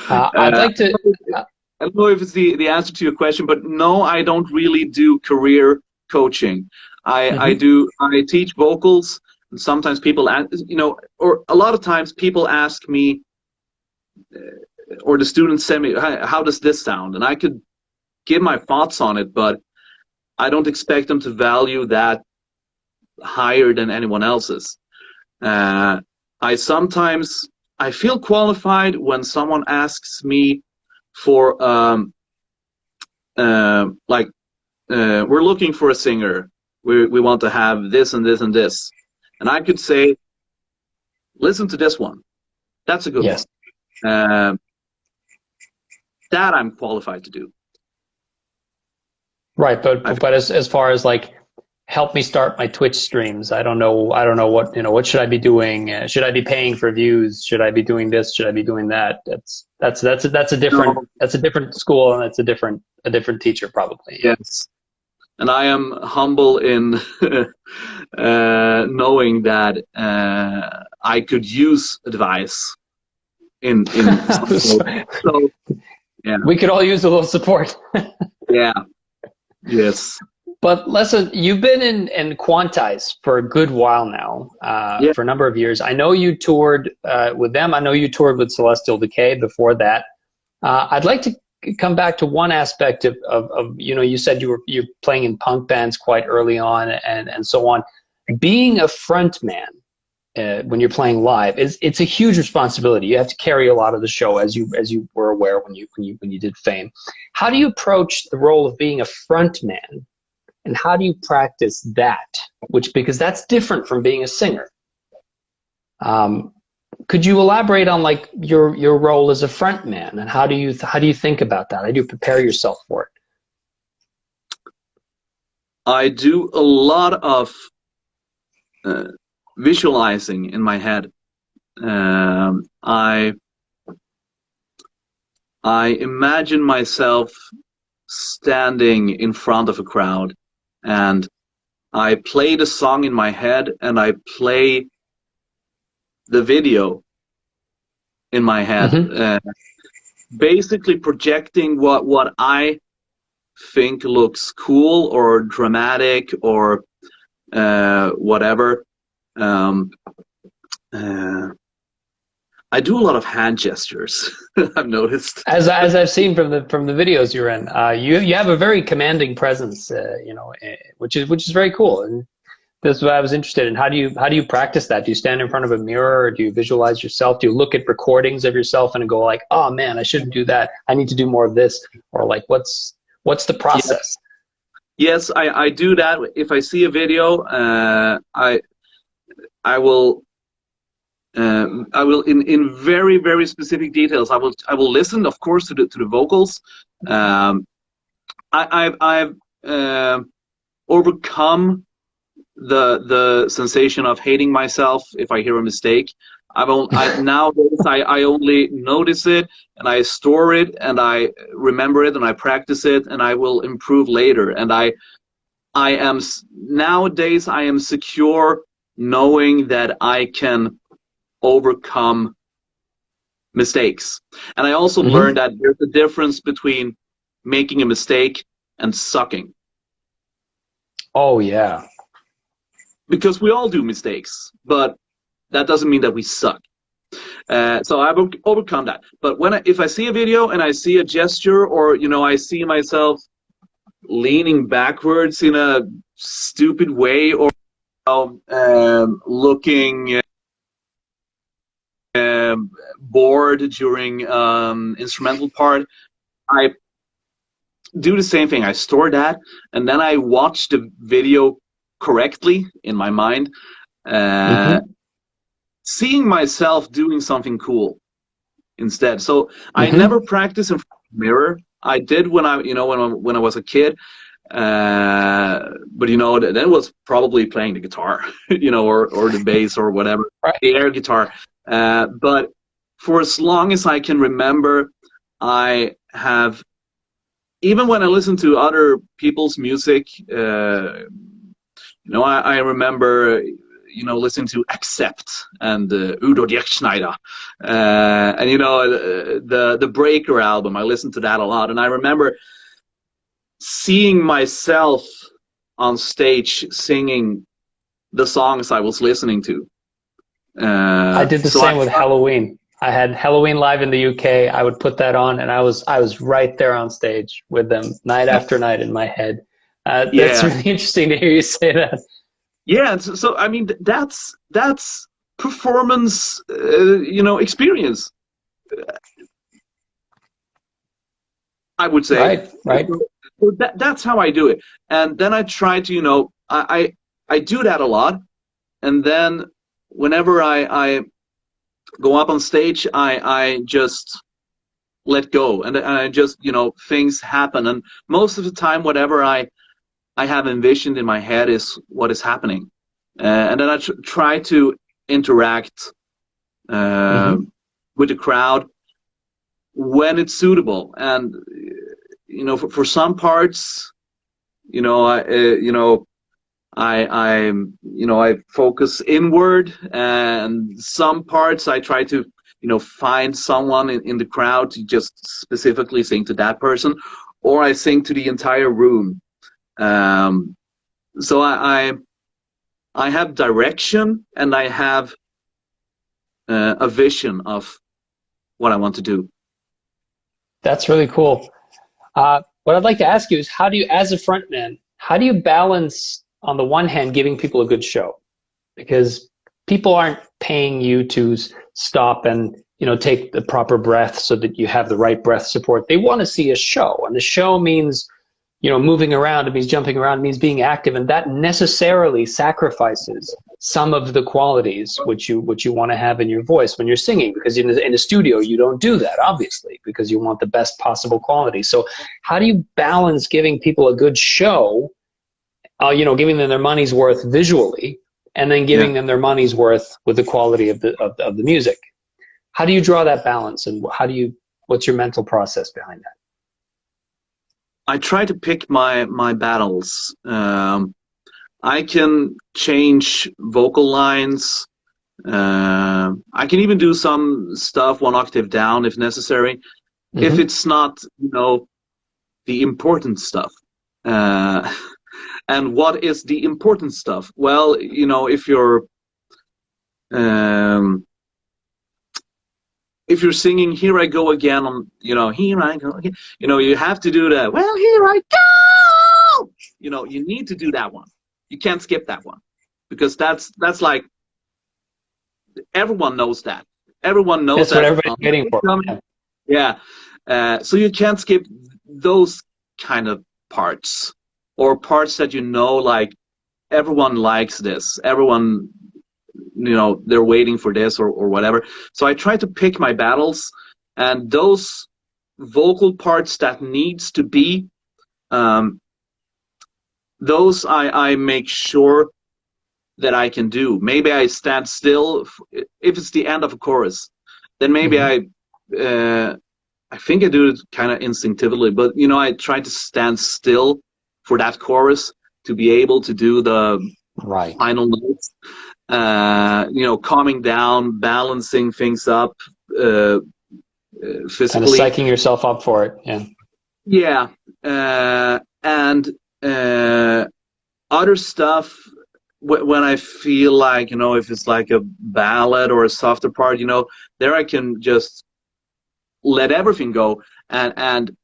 Speaker 1: I'd like to.
Speaker 2: I don't know if it's the answer to your question, but no, I don't really do career coaching. I teach vocals, and sometimes people ask, or a lot of times people ask me, or the students send me, how does this sound? And I could give my thoughts on it, but I don't expect them to value that higher than anyone else's. I feel qualified when someone asks me for we're looking for a singer. We want to have this and this and this, and I could say, listen to this one. That's a good one. That I'm qualified to do.
Speaker 1: Right, but as far as, like, help me start my Twitch streams, I don't know what should I be doing? Should I be paying for views? Should I be doing this? Should I be doing that? That's a different school, and that's a different teacher probably.
Speaker 2: Yes, and I am humble in knowing that I could use advice in so yeah.
Speaker 1: We could all use a little support.
Speaker 2: Yeah. Yes.
Speaker 1: But listen, you've been in Quantize for a good while now, for a number of years. I know you toured with them. I know you toured with Celestial Decay before that. I'd like to come back to one aspect of you said you're playing in punk bands quite early on and so on. Being a front man when you're playing live, it's a huge responsibility. You have to carry a lot of the show, as you were aware when you did Fame. How do you approach the role of being a front man, and how do you practice that? Because that's different from being a singer. Could you elaborate on, like, your role as a front man, and how do you think about that? How do you prepare yourself for it?
Speaker 2: I do a lot of visualizing in my head. I imagine myself standing in front of a crowd, and I play the song in my head, and I play the video in my head, basically projecting what I think looks cool or dramatic or whatever. I do a lot of hand gestures. I've noticed. As
Speaker 1: I've seen from the videos you're in, you have a very commanding presence, which is very cool. And that's what I was interested in. How do you practice that? Do you stand in front of a mirror, or do you visualize yourself? Do you look at recordings of yourself and go like, oh man, I shouldn't do that. I need to do more of this, or like what's the process?
Speaker 2: Yes, I do that. If I see a video, I will in very, very specific details. I will listen, of course, to the vocals. I've overcome the sensation of hating myself if I hear a mistake. Nowadays I only notice it and I store it and I remember it and I practice it and I will improve later. And nowadays I am secure knowing that I can overcome mistakes. And I also learned that there's a difference between making a mistake and sucking.
Speaker 1: Oh yeah.
Speaker 2: Because we all do mistakes, but that doesn't mean that we suck. So I've overcome that. But if I see a video and I see a gesture, or I see myself leaning backwards in a stupid way, or looking bored during instrumental part, I do the same thing. I store that, and then I watch the video correctly in my mind, seeing myself doing something cool instead. So I never practice in front of the mirror. I did when I was a kid, but that was probably playing the guitar, or the bass or whatever,
Speaker 1: right.
Speaker 2: The air guitar. But for as long as I can remember, I have, even when I listen to other people's music, I remember, listening to Accept and Udo Dirkschneider, and the Breaker album. I listened to that a lot, and I remember seeing myself on stage singing the songs I was listening to.
Speaker 1: I did the same with Halloween. I had Halloween Live in the UK. I would put that on, and I was right there on stage with them night after night in my head. That's really interesting to hear you say that.
Speaker 2: Yeah, so I mean that's performance, experience. I would say.
Speaker 1: Right.
Speaker 2: So that's how I do it, and then I try to, I do that a lot, and then whenever I go up on stage, I just let go, and I just, things happen, and most of the time, whatever I have envisioned in my head is what is happening, and then I try to interact with the crowd when it's suitable, and for some parts, I focus inward, and some parts I try to find someone in the crowd to just specifically sing to that person, or I sing to the entire room. So I have direction, and I have a vision of what I want to do.
Speaker 1: That's really cool. What I'd like to ask you is, how do you, as a frontman, how do you balance, on the one hand, giving people a good show? Because people aren't paying you to stop and take the proper breath so that you have the right breath support. They want to see a show, and the show means moving around, it means jumping around, it means being active, and that necessarily sacrifices some of the qualities which you want to have in your voice when you're singing, because in the studio you don't do that, obviously, because you want the best possible quality. So how do you balance giving people a good show, giving them their money's worth visually, and then giving them their money's worth with the quality of the music? How do you draw that balance, and what's your mental process behind that?
Speaker 2: I try to pick my battles. I can change vocal lines. I can even do some stuff one octave down if necessary, if it's not, the important stuff. And what is the important stuff? Well, if you're singing "Here I Go Again" on, "Here I Go Again," you have to do that. Well, here I go. You need to do that one. You can't skip that one, because that's like, everyone knows that. Everyone knows
Speaker 1: that's what everybody's waiting for.
Speaker 2: Yeah. So you can't skip those kind of parts, or parts that like everyone likes this. Everyone, they're waiting for this or whatever. So I try to pick my battles, and those vocal parts that needs to be, those I make sure that I can do. Maybe I stand still if it's the end of a chorus. Then maybe I think I do it kind of instinctively, but you know, I try to stand still for that chorus to be able to do the final notes. You know, calming down, balancing things up, physically.
Speaker 1: Kind of psyching yourself up for it. Yeah.
Speaker 2: Yeah. And other stuff, when I feel like, you know, if it's like a ballad or a softer part, you know, there I can just let everything go and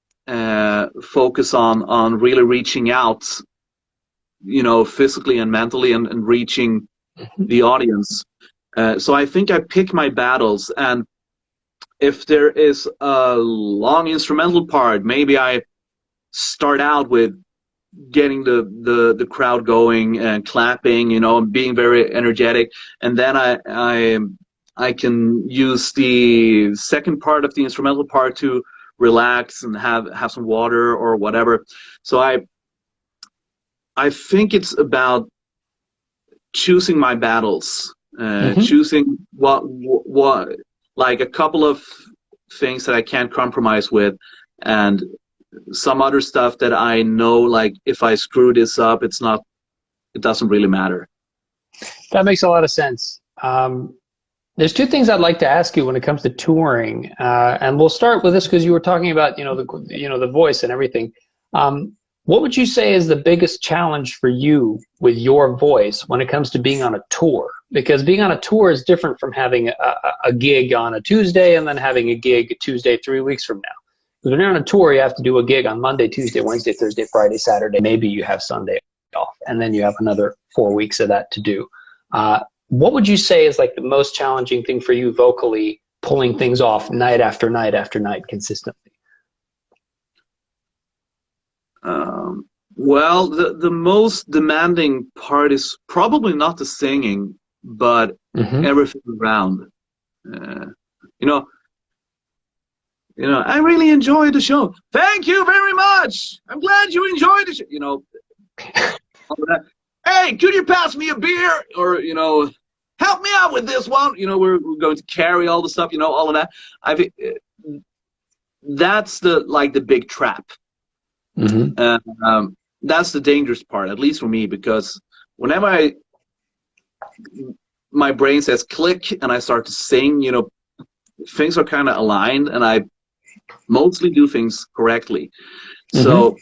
Speaker 2: focus on really reaching out, you know, physically and mentally, and reaching the audience. So I think I pick my battles, and if there is a long instrumental part, maybe I start out with getting the crowd going and clapping, you know, and being very energetic, and then I can use the second part of the instrumental part to relax and have some water or whatever. So I think it's about choosing my battles, choosing what like a couple of things that I can't compromise with, and some other stuff that I know, like, if I screw this up, it doesn't really matter.
Speaker 1: That makes a lot of sense. There's two things I'd like to ask you when it comes to touring, and we'll start with this because you were talking about, you know, the voice and everything. What would you say is the biggest challenge for you with your voice when it comes to being on a tour? Because being on a tour is different from having a gig on a Tuesday and then having a gig Tuesday 3 weeks from now. Because when you're on a tour, you have to do a gig on Monday, Tuesday, Wednesday, Thursday, Friday, Saturday. Maybe you have Sunday off, and then you have another 4 weeks of that to do. What would you say is like the most challenging thing for you vocally, pulling things off night after night after night consistently?
Speaker 2: Well, the most demanding part is probably not the singing, but everything around. You know, I really enjoyed the show. Thank you very much. I'm glad you enjoyed the show. You know, hey, could you pass me a beer? Or, you know, help me out with this one. You know, we're going to carry all the stuff, you know, all of that. I think that's the big trap. That's the dangerous part, at least for me, because whenever my brain says click and I start to sing, you know, things are kind of aligned, and I mostly do things correctly. So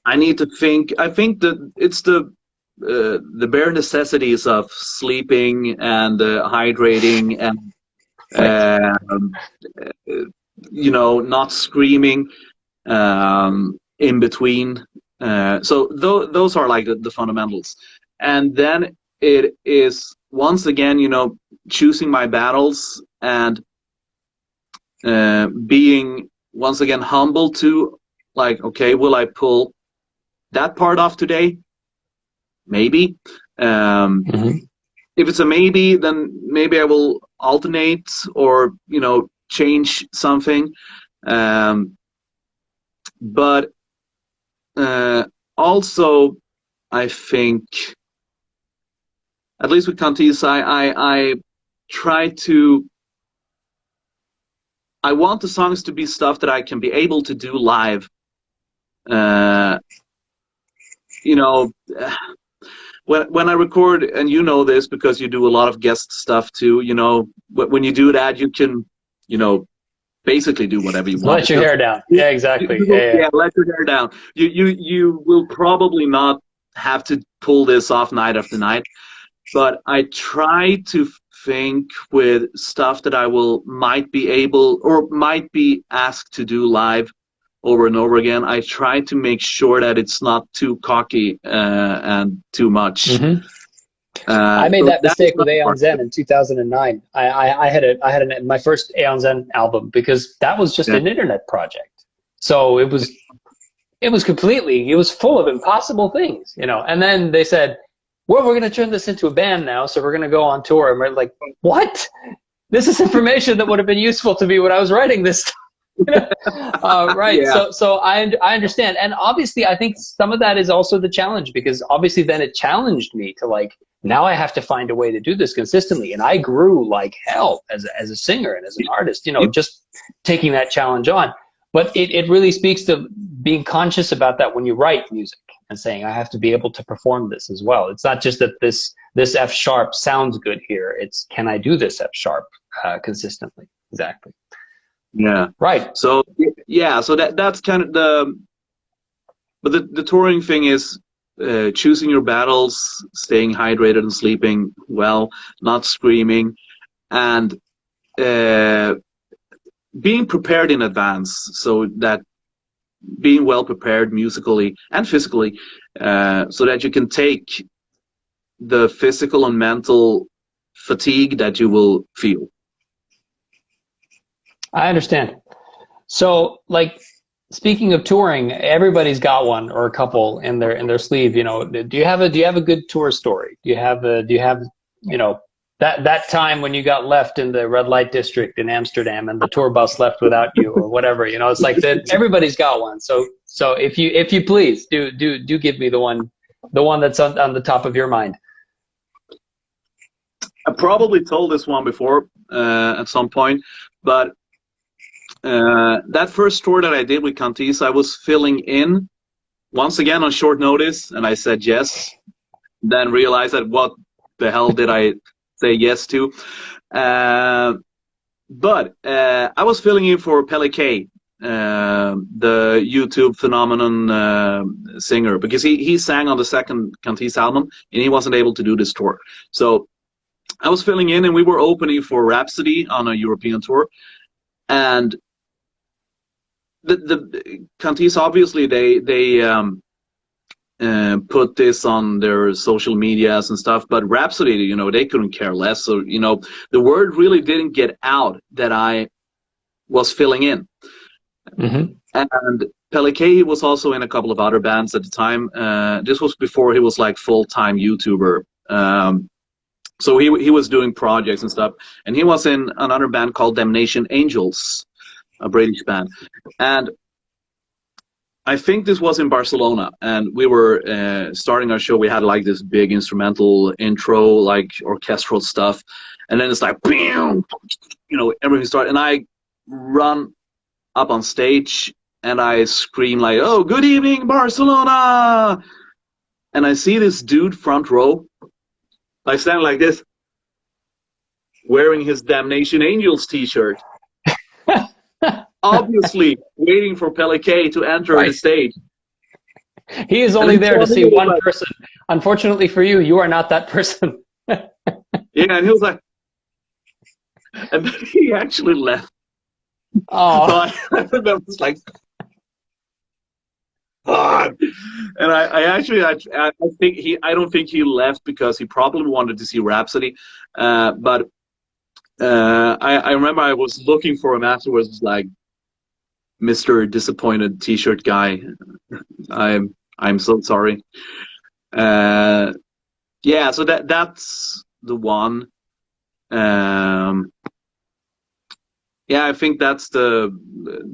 Speaker 2: I need to think. I think that it's the bare necessities of sleeping and hydrating and you know, not screaming in between. So those are like the fundamentals, and then it is once again, you know, choosing my battles and being once again humble to, like, okay, will I pull that part off today? Maybe. If it's a maybe, then maybe I will alternate or, you know, change something. But also, I think, at least with Cantis, I try to. I want the songs to be stuff that I can be able to do live. You know, when I record, and you know this because you do a lot of guest stuff too, you know, when you do that, you can, you know, basically do whatever you want.
Speaker 1: Let your hair down. Yeah, exactly.
Speaker 2: Yeah, let your hair down. You will probably not have to pull this off night after night, but I try to think with stuff that I might be able or might be asked to do live over and over again. I try to make sure that it's not too cocky and too much.
Speaker 1: I made that mistake with Aeon Zen in 2009. I had my first Aeon Zen album because that was just an internet project. So it was full of impossible things, you know. And then they said, well, we're going to turn this into a band now, so we're going to go on tour. And we're like, what? This is information that would have been useful to me when I was writing this. Right. Yeah. So I understand. And obviously, I think some of that is also the challenge, because obviously then it challenged me to, like, now I have to find a way to do this consistently. And I grew like hell as a singer and as an artist, you know, just taking that challenge on. But it really speaks to being conscious about that when you write music and saying, I have to be able to perform this as well. It's not just that this F sharp sounds good here. It's, can I do this F sharp consistently? Exactly.
Speaker 2: Yeah.
Speaker 1: Right.
Speaker 2: So yeah, so that's kind of but the touring thing is choosing your battles, staying hydrated and sleeping well, not screaming, and being prepared in advance, so that being well prepared musically and physically, so that you can take the physical and mental fatigue that you will feel. I
Speaker 1: understand. So, like, speaking of touring, everybody's got one or a couple in their sleeve. You know, do you have a good tour story? Do you have you know, that time when you got left in the red light district in Amsterdam and the tour bus left without you or whatever? You know, it's like that. Everybody's got one. So if you please do give me the one that's on the top of your mind.
Speaker 2: I probably told this one before at some point, but that first tour that I did with Cantis, I was filling in once again on short notice, and I said yes. Then realized that what the hell did I say yes to? But I was filling in for Pelle K, the YouTube phenomenon singer, because he sang on the second Cantis album, and he wasn't able to do this tour. So I was filling in, and we were opening for Rhapsody on a European tour. And the Cantis, obviously, they put this on their social medias and stuff, but Rhapsody, you know, they couldn't care less. So, you know, the word really didn't get out that I was filling in. Mm-hmm. And Pelle K was also in a couple of other bands at the time. This was before he was like full-time YouTuber. So he was doing projects and stuff, and he was in another band called Damnation Angels, a British band. And I think this was in Barcelona, and we were starting our show. We had like this big instrumental intro, like orchestral stuff, and then it's like, bam, you know, everything started, and I run up on stage and I scream like, "Oh, good evening, Barcelona!" And I see this dude front row, like standing like this, wearing his Damnation Angels t-shirt. Obviously waiting for Pelle K to enter the stage.
Speaker 1: He is only there to see one person. Unfortunately for you, you are not that person.
Speaker 2: Yeah, and he was like, and then he actually left.
Speaker 1: Oh.
Speaker 2: So I remember it's like, and I think I don't think he left because he probably wanted to see Rhapsody, but I remember I was looking for him afterwards, like, Mr. Disappointed T-shirt guy, I'm so sorry. Yeah, so that's the one. Yeah, I think that's the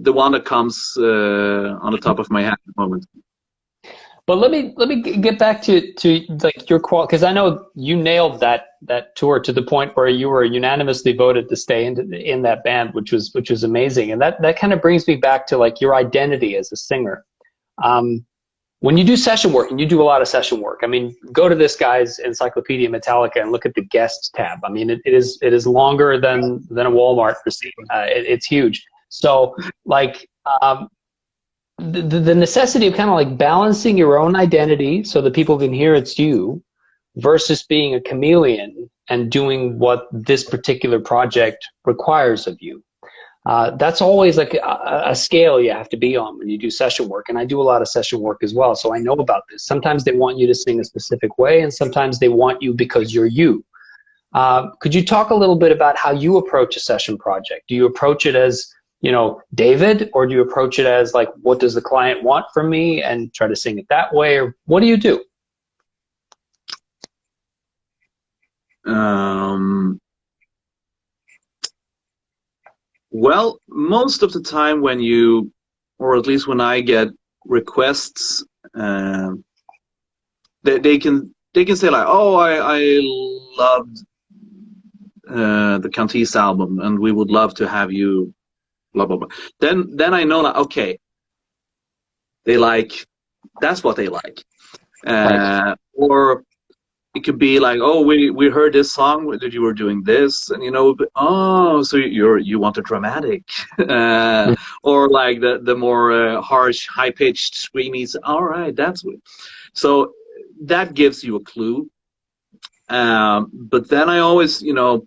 Speaker 2: one that comes on the top of my head at the moment.
Speaker 1: But let me get back to like your qual, because I know you nailed that tour to the point where you were unanimously voted to stay in that band, which was amazing, and that kind of brings me back to like your identity as a singer. When you do session work, and you do a lot of session work, I mean, go to this guy's Encyclopedia Metallica and look at the guests tab. I mean, it is longer than a Walmart receipt. It's huge. So like. The necessity of kind of like balancing your own identity so that people can hear it's you versus being a chameleon and doing what this particular project requires of you. That's always like a scale you have to be on when you do session work. And I do a lot of session work as well, so I know about this. Sometimes they want you to sing a specific way, and sometimes they want you because you're you. Could you talk a little bit about how you approach a session project? Do you approach it as, you know, David, or do you approach it as like, what does the client want from me, and try to sing it that way, or what do you do?
Speaker 2: Well, most of the time when you, or at least when I get requests, they can they can say like, oh, I loved the Cantis album, and we would love to have you, blah blah blah. Then I know like, okay, they like, that's what they like.
Speaker 1: Right.
Speaker 2: Or it could be like, oh, we heard this song that you were doing this, and you know, oh, so you want a dramatic, or like the more harsh, high pitched, screamy. All right, that's what. So that gives you a clue. But then I always, you know,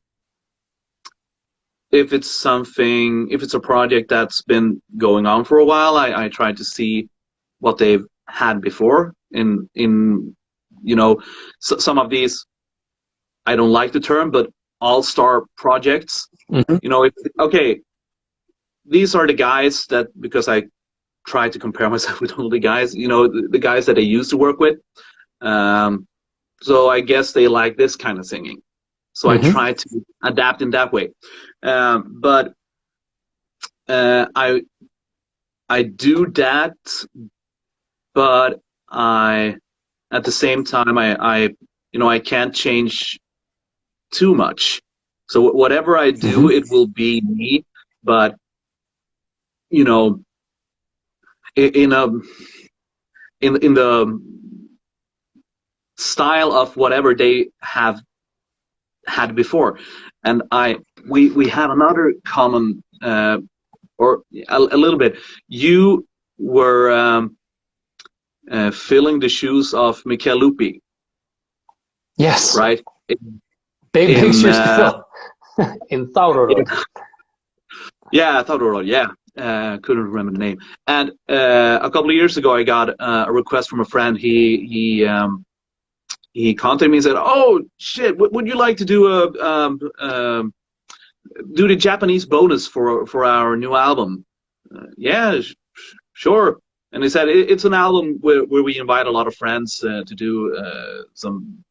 Speaker 2: if it's a project that's been going on for a while, I try to see what they've had before in you know, some of these, I don't like the term, but all-star projects.
Speaker 1: Mm-hmm.
Speaker 2: You know, okay, these are the guys that, because I try to compare myself with all the guys, you know, the guys that I used to work with. So I guess they like this kind of singing. So I try to adapt in that way. But I do that, but at the same time, I you know, I can't change too much. So whatever I do, it will be me. But you know, in the style of whatever they have had before. And we have another common, or a little bit. You were filling the shoes of Michael Lupi.
Speaker 1: Yes.
Speaker 2: Right?
Speaker 1: Big picture still. In Tauroro.
Speaker 2: Yeah, Tauroro, yeah. Couldn't remember the name. And a couple of years ago, I got a request from a friend. He contacted me and said, "Oh shit, would you like to do do the Japanese bonus for our new album?" Yeah, sure. And he said it's an album where we invite a lot of friends to do some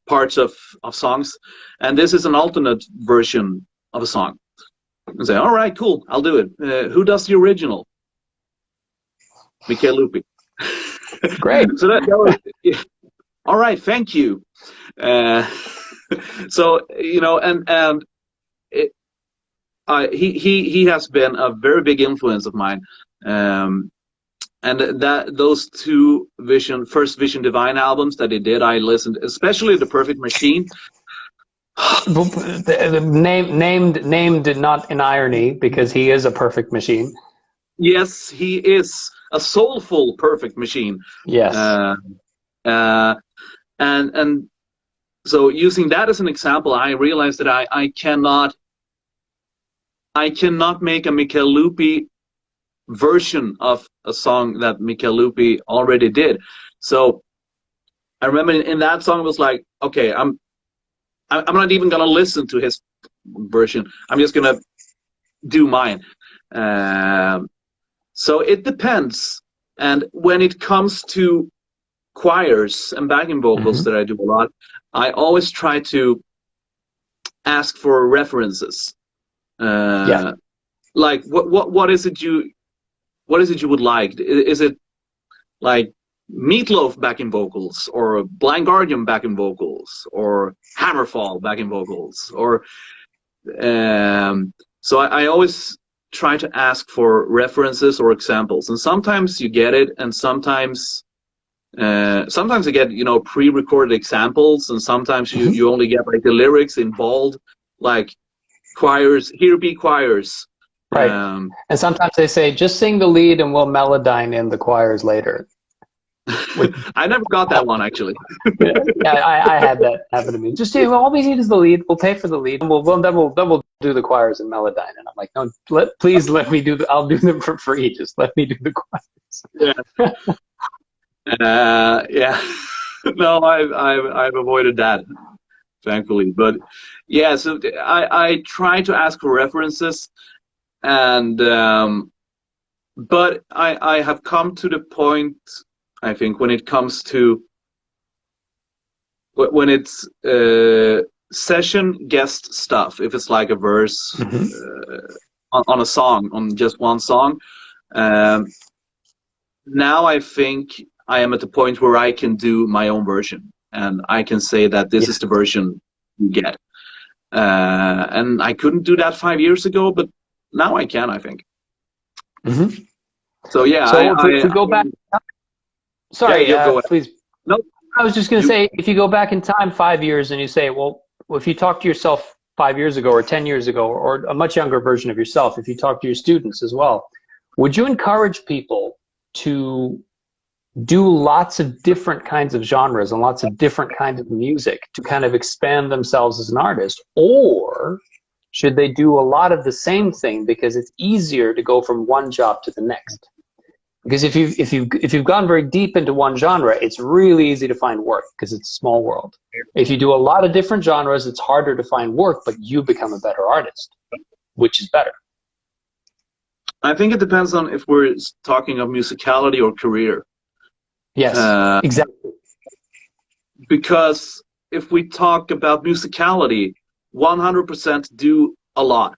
Speaker 2: parts of songs, and this is an alternate version of a song. I say, all right, cool, I'll do it. Who does the original? Michael Lupi.
Speaker 1: Great.
Speaker 2: So that was, yeah. All right, thank you. So you know, and he has been a very big influence of mine. And those two first Vision Divine albums that he did, I listened, especially The Perfect Machine.
Speaker 1: Named not in irony, because he is a perfect machine.
Speaker 2: Yes, he is a soulful perfect machine.
Speaker 1: Yes.
Speaker 2: And so using that as an example, I realized that I cannot make a Michael Lupi version of a song that Michael Lupi already did. So I remember in that song it was like, okay, I'm not even gonna listen to his version. I'm just gonna do mine. So it depends. And when it comes to choirs and backing vocals that I do a lot, I always try to ask for references. Like what is it you would like? Is it like Meatloaf backing vocals, or Blind Guardian backing vocals, or Hammerfall backing vocals, or so I always try to ask for references or examples, and sometimes you get it, and sometimes I get, you know, pre-recorded examples, and sometimes you only get like the lyrics in bold, like choirs, here be choirs.
Speaker 1: Right. And sometimes they say, just sing the lead and we'll melodyne in the choirs later.
Speaker 2: I never got that one, actually.
Speaker 1: Yeah, I had that happen to me. Just all we need is the lead. We'll pay for the lead, and then we'll do the choirs and melodyne. And I'm like, no, please let me do. I'll do them for free. Just let me do the choirs.
Speaker 2: Yeah. Yeah. No, I've avoided that, thankfully. But yeah, so I try to ask for references, and but I have come to the point, I think, when it comes to when it's session guest stuff, if it's like a verse on a song, on just one song, now I think I am at the point where I can do my own version. and I can say that this is the version you get. And I couldn't do that 5 years ago, but now I can, I think.
Speaker 1: Mm-hmm.
Speaker 2: So yeah,
Speaker 1: so if we go back, sorry,
Speaker 2: yeah, go ahead.
Speaker 1: please.
Speaker 2: No,
Speaker 1: I was just going to say, if you go back in time 5 years and you say, well, if you talk to yourself 5 years ago or 10 years ago, or a much younger version of yourself, if you talk to your students as well, would you encourage people to do lots of different kinds of genres and lots of different kinds of music to kind of expand themselves as an artist? Or should they do a lot of the same thing because it's easier to go from one job to the next? Because if you've gone very deep into one genre, it's really easy to find work because it's a small world. If you do a lot of different genres, it's harder to find work, but you become a better artist, which is better.
Speaker 2: I think it depends on if we're talking of musicality or career.
Speaker 1: Yes, exactly.
Speaker 2: Because if we talk about musicality, 100% do a lot.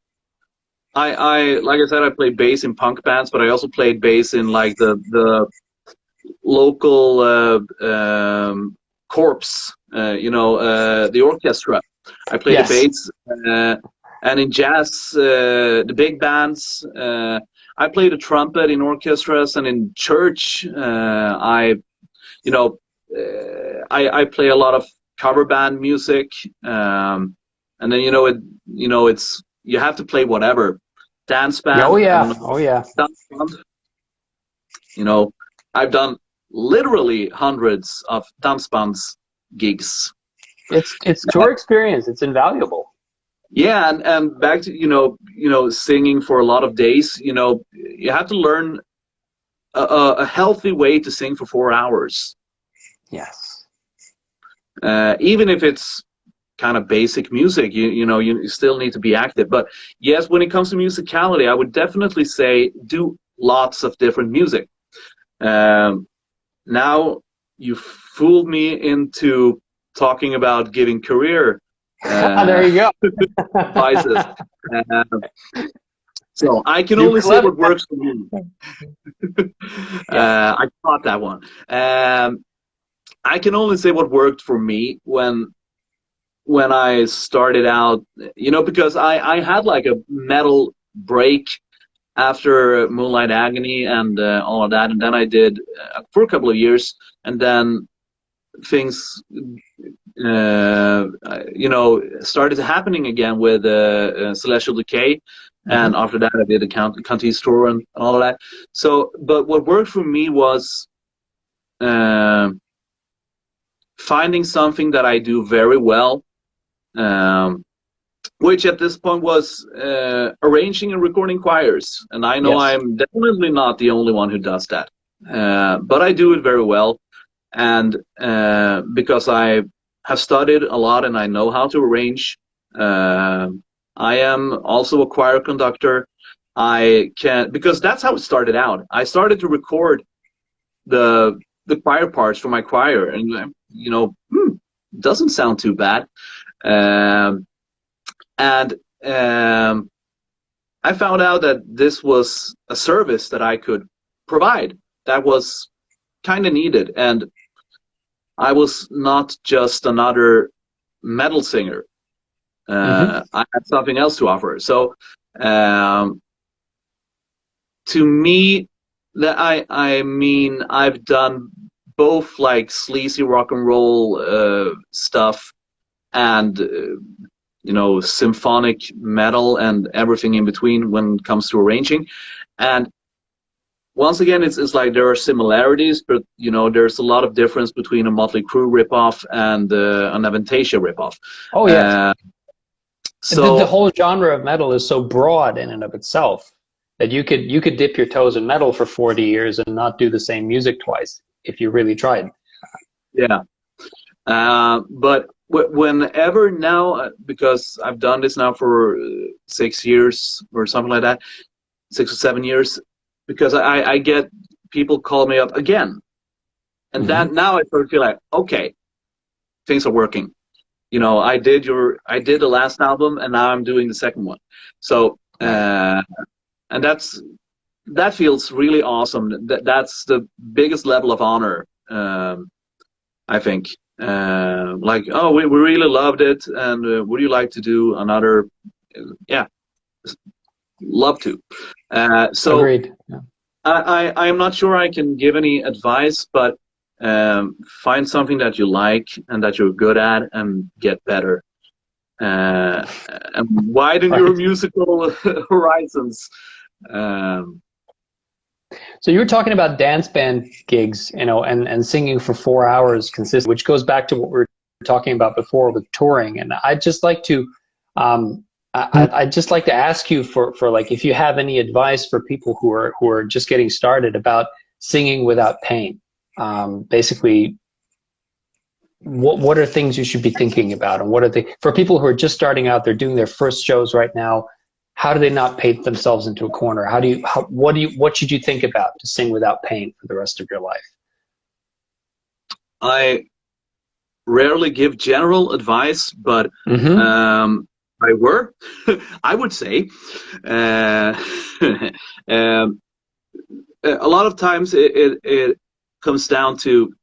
Speaker 2: I like I said, I played bass in punk bands, but I also played bass in like the local corps, the orchestra. I played the bass, and in jazz, the big bands. I played the trumpet in orchestras, and in church, I play a lot of cover band music, and then it's you have to play whatever. Dance band.
Speaker 1: Oh yeah. Oh yeah.
Speaker 2: I've done literally hundreds of dance bands gigs.
Speaker 1: It's your experience. It's invaluable.
Speaker 2: Yeah, and back to singing for a lot of days. You have to learn a healthy way to sing for 4 hours.
Speaker 1: Yes.
Speaker 2: Even if it's kind of basic music, you still need to be active. But yes, when it comes to musicality, I would definitely say do lots of different music. Now you fooled me into talking about giving career
Speaker 1: there you go.
Speaker 2: advices. So I can only say what works for me. I caught that one. I can only say what worked for me when I started out, because I had like a metal break after Moonlight Agony and all of that, and then I did for a couple of years, and then things started happening again with Celestial Decay, and after that I did a County Store and all of that. So, but what worked for me was finding something that I do very well, which at this point was arranging and recording choirs. And I know I'm definitely not the only one who does that, but I do it very well. And because I have studied a lot and I know how to arrange, I am also a choir conductor. I can, because that's how it started out. I started to record the choir parts for my choir, and doesn't sound too bad. And I found out that this was a service that I could provide that was kind of needed, and I was not just another metal singer. I had something else to offer. So to me, that I mean, I've done both like sleazy rock and roll stuff and symphonic metal and everything in between when it comes to arranging. And once again, it's like there are similarities, but there's a lot of difference between a Motley Crue ripoff and an Avantasia ripoff.
Speaker 1: Oh yeah.
Speaker 2: So
Speaker 1: the whole genre of metal is so broad in and of itself that you could dip your toes in metal for 40 years and not do the same music twice if you really tried.
Speaker 2: Yeah. But whenever now, because I've done this now for 6 years or something like that, 6 or 7 years, because I get people call me up again, and that now I sort of feel like, okay, things are working. I did the last album, and now I'm doing the second one. So and that feels really awesome. That's the biggest level of honor, I think. like, oh, we really loved it, and would you like to do another? Yeah, love to. So
Speaker 1: Agreed. Yeah.
Speaker 2: I'm not sure I can give any advice, but find something that you like and that you're good at and get better. And widen your
Speaker 1: Right.
Speaker 2: musical horizons. Um,
Speaker 1: So you were talking about dance band gigs, you know, and singing for 4 hours consistent, which goes back to what we were talking about before with touring. And I'd just like to, I'd just like to ask you for like, if you have any advice for people who are just getting started about singing without pain. Basically, what are things you should be thinking about, and what are they for people who are just starting out? They're doing their first shows right now. How do they not paint themselves into a corner? What should you think about to sing without pain for the rest of your life?
Speaker 2: I rarely give general advice, but I would say, a lot of times it comes down to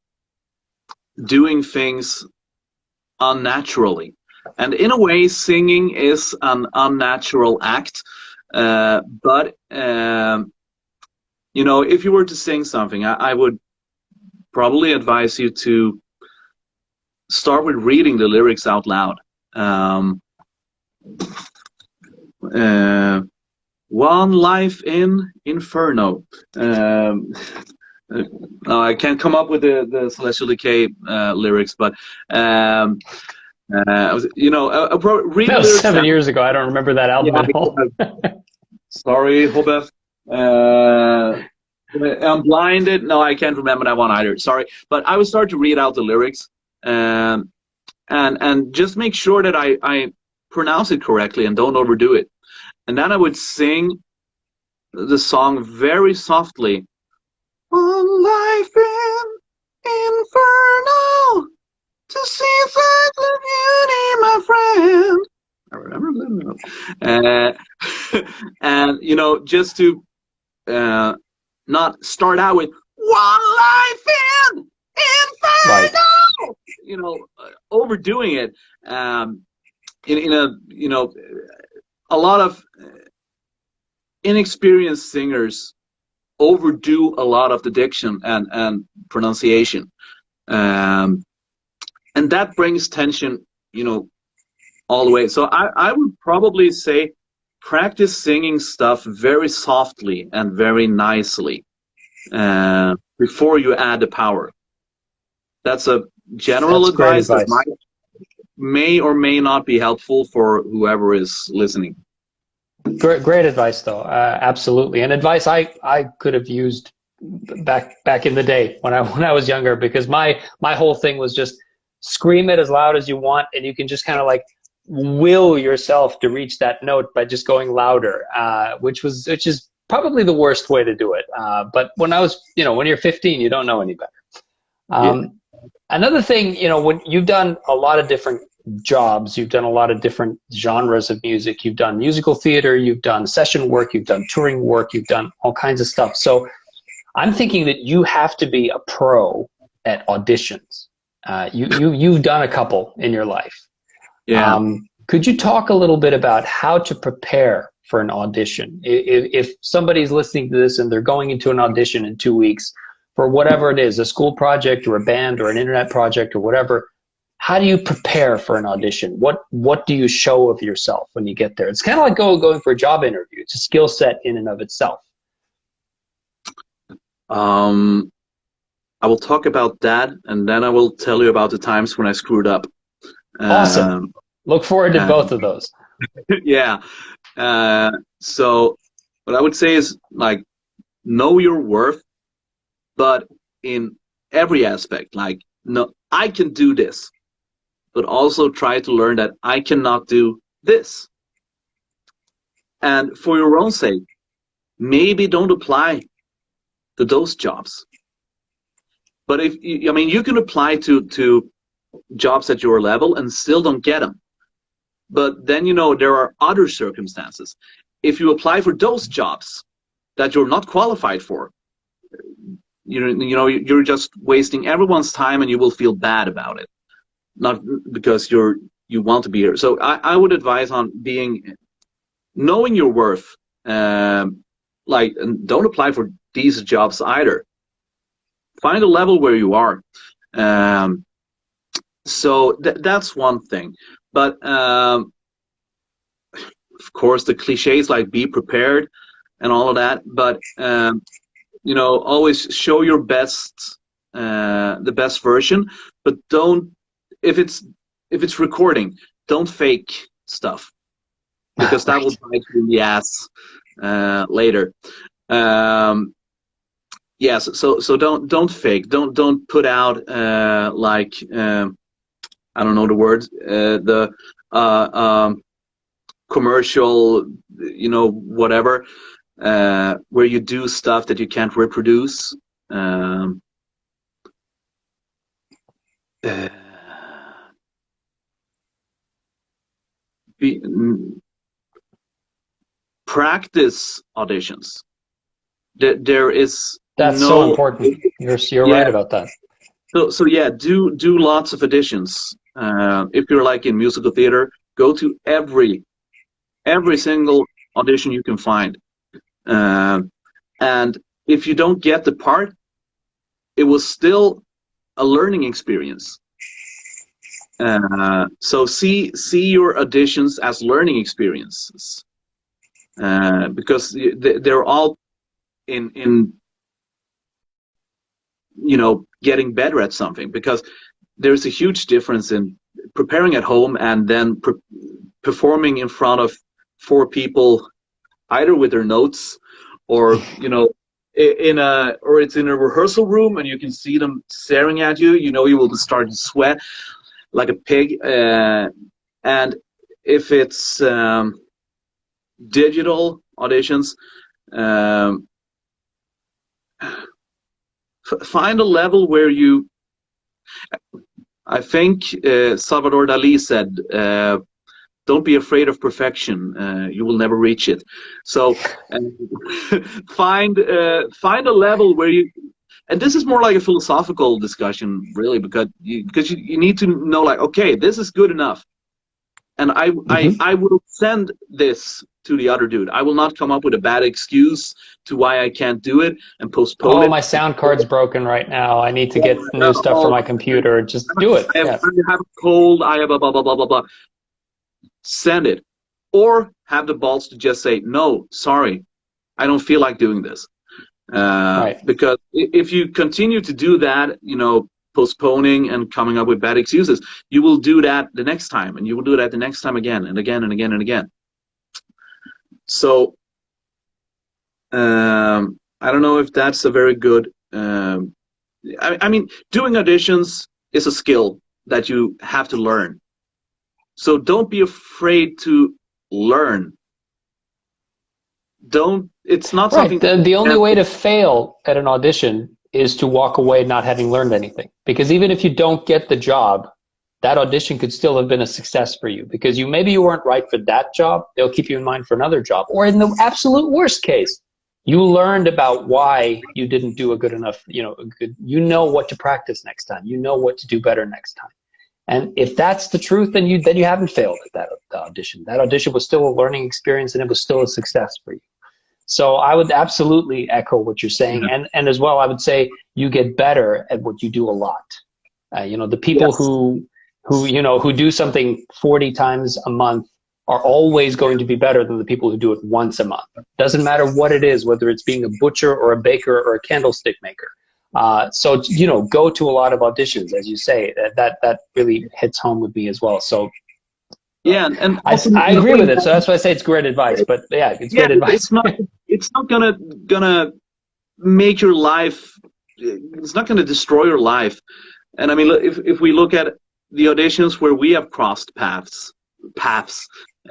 Speaker 2: doing things unnaturally. And in a way, singing is an unnatural act. But, you know, if you were to sing something, I would probably advise you to start with reading the lyrics out loud. One life in Inferno. No, I can't come up with the Celestial Decay lyrics, but you know, read
Speaker 1: That
Speaker 2: the
Speaker 1: was
Speaker 2: lyrics
Speaker 1: 7 years ago. I don't remember that album
Speaker 2: down.
Speaker 1: at all.
Speaker 2: Sorry, Hobeth. I'm blinded. No, I can't remember that one either. Sorry, but I would start to read out the lyrics, and just make sure that I pronounce it correctly and don't overdo it. And then I would sing the song very softly. One life in Inferno to see such a beauty, my friend. I remember that. And you know, just to not start out with one life in Inferno.
Speaker 1: Right.
Speaker 2: You know, overdoing it. In a, you know, a lot of inexperienced singers overdo a lot of the diction and pronunciation, and that brings tension, you know, all the way. So I would probably say practice singing stuff very softly and very nicely before you add the power. That's a general advice that may or may not be helpful for whoever is listening.
Speaker 1: Great advice, though. Absolutely, and advice I could have used back in the day when I was younger, because my whole thing was just scream it as loud as you want, and you can just kind of like will yourself to reach that note by just going louder, which is probably the worst way to do it. But when when you're 15, you don't know any better. Another thing, you know, when you've done a lot of different jobs, you've done a lot of different genres of music, you've done musical theater, you've done session work, you've done touring work, you've done all kinds of stuff. So I'm thinking that you have to be a pro at auditions. You've done a couple in your life.
Speaker 2: Yeah.
Speaker 1: Could you talk a little bit about how to prepare for an audition? If somebody's listening to this and they're going into an audition in 2 weeks for whatever it is, a school project or a band or an internet project or whatever, how do you prepare for an audition? What do you show of yourself when you get there? It's kind of like going for a job interview. It's a skill set in and of itself.
Speaker 2: I will talk about that, and then I will tell you about the times when I screwed up.
Speaker 1: Awesome. Look forward to both of those.
Speaker 2: Yeah. So what I would say is, like, know your worth, but in every aspect. Like, no, I can do this, but also try to learn that I cannot do this. And for your own sake, maybe don't apply to those jobs. But you can apply to jobs at your level and still don't get them. But then, you know, there are other circumstances. If you apply for those jobs that you're not qualified for, you know, you're just wasting everyone's time, and you will feel bad about it. not because you want to be here. So I would advise on knowing your worth. Like, and don't apply for these jobs either. Find a level where you are. So that's one thing. But of course, the cliches like be prepared and all of that. But you know, always show your best, the best version. But don't, if it's recording, don't fake stuff, because that will bite you in the ass later. Yes, so don't fake. Don't put out like I don't know the word, the commercial, you know, whatever, where you do stuff that you can't reproduce. Practice auditions. There is
Speaker 1: That's
Speaker 2: no,
Speaker 1: so important. You're right about that.
Speaker 2: So yeah, do lots of auditions. If you're like in musical theater, go to every single audition you can find. And if you don't get the part, it was still a learning experience. So see your auditions as learning experiences, because they're all in you know, getting better at something, because there's a huge difference in preparing at home and then performing in front of 4 people, either with their notes or, you know, or it's in a rehearsal room and you can see them staring at you. You know, you will start to sweat like a pig. And if it's digital auditions, find a level where you, I think Salvador Dali said, don't be afraid of perfection, you will never reach it. So find a level where you, and this is more like a philosophical discussion really, because you need to know, like, okay, this is good enough, and I will send this to the other dude. I will not come up with a bad excuse to why I can't do it and postpone it.
Speaker 1: My sound card's broken right now. I need to get new stuff for my computer. Just do it.
Speaker 2: I have a cold. I have a blah, blah, blah, blah, blah. Send it. Or have the balls to just say, no, sorry, I don't feel like doing this. Right. Because if you continue to do that, you know, postponing and coming up with bad excuses, you will do that the next time, and you will do that the next time again and again and again and again. So I don't know if that's a very good, I mean, doing auditions is a skill that you have to learn. So don't be afraid to learn. It's not something.
Speaker 1: The only way to fail at an audition is to walk away not having learned anything. Because even if you don't get the job, that audition could still have been a success for you, because maybe you weren't right for that job. They'll keep you in mind for another job. Or in the absolute worst case, you learned about why you didn't do a good enough, you know what to practice next time. You know what to do better next time. And if that's the truth, then you haven't failed at that audition. That audition was still a learning experience, and it was still a success for you. So I would absolutely echo what you're saying.
Speaker 2: Yeah.
Speaker 1: And as well, I would say you get better at what you do a lot. You know, the people
Speaker 2: Yes.
Speaker 1: who do something 40 times a month are always going to be better than the people who do it once a month. Doesn't matter what it is, whether it's being a butcher or a baker or a candlestick maker. So, you know, go to a lot of auditions, as you say. That really hits home with me as well. So
Speaker 2: yeah, and
Speaker 1: I agree with it. So that's why I say it's great advice. But yeah, it's great advice.
Speaker 2: It's not gonna make your life. It's not gonna destroy your life. And I mean, if we look at the auditions where we have crossed paths,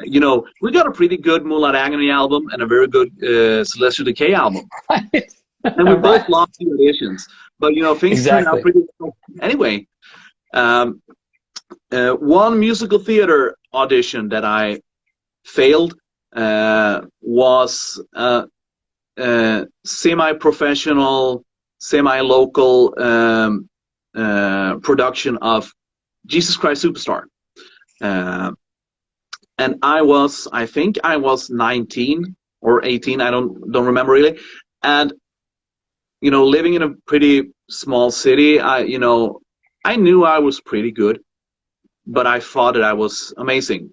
Speaker 2: you know, we got a pretty good Mulan Agony album and a very good Celestial Decay album.
Speaker 1: Right.
Speaker 2: And we both lost the auditions, but you know, things turned out pretty well. Anyway, one musical theater audition that I failed was semi-professional, semi-local production of Jesus Christ Superstar. And I think I was 19 or 18. I don't remember really. And, living in a pretty small city, I knew I was pretty good, but I thought that I was amazing,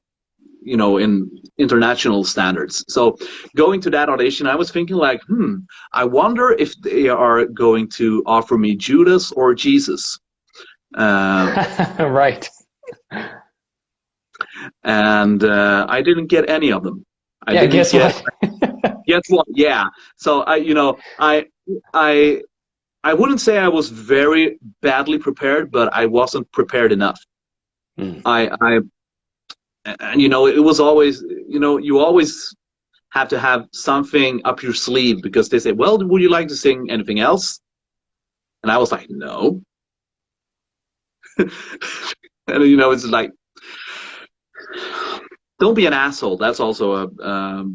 Speaker 2: in international standards. So going to that audition, I was thinking like, I wonder if they are going to offer me Judas or Jesus.
Speaker 1: Right.
Speaker 2: And I didn't get any of them.
Speaker 1: Guess what?
Speaker 2: Guess what? Yeah. So I wouldn't say I was very badly prepared, but I wasn't prepared enough. And it was always, you always have to have something up your sleeve, because they say, well, would you like to sing anything else? And I was like, no. And it's like, don't be an asshole. That's also a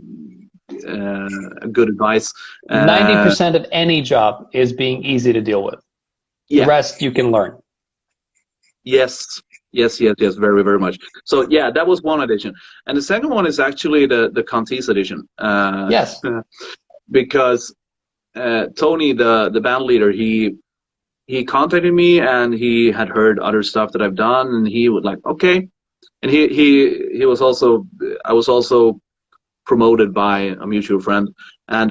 Speaker 2: good advice.
Speaker 1: 90% of any job is being easy to deal with. The rest you can learn. Yes, very, very much. So yeah, that was one audition, and the second one is actually the Contis audition. Yes, because Tony, the band leader, he contacted me, and he had heard other stuff that I've done, and he would like, okay, and he was also, I was also promoted by a mutual friend, and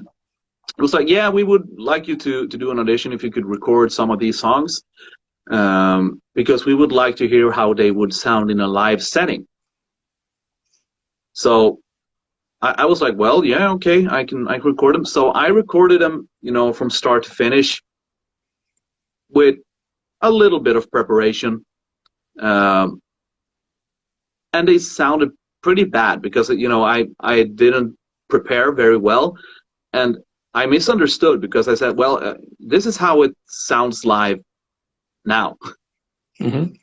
Speaker 1: it was like, yeah, we would like you to do an audition if you could record some of these songs. Because we would like to hear how they would sound in a live setting. So I was like, well, yeah, okay, I can record them. So I recorded them, from start to finish with a little bit of preparation. And they sounded pretty bad because, I didn't prepare very well. And I misunderstood because I said, well, this is how it sounds live now. And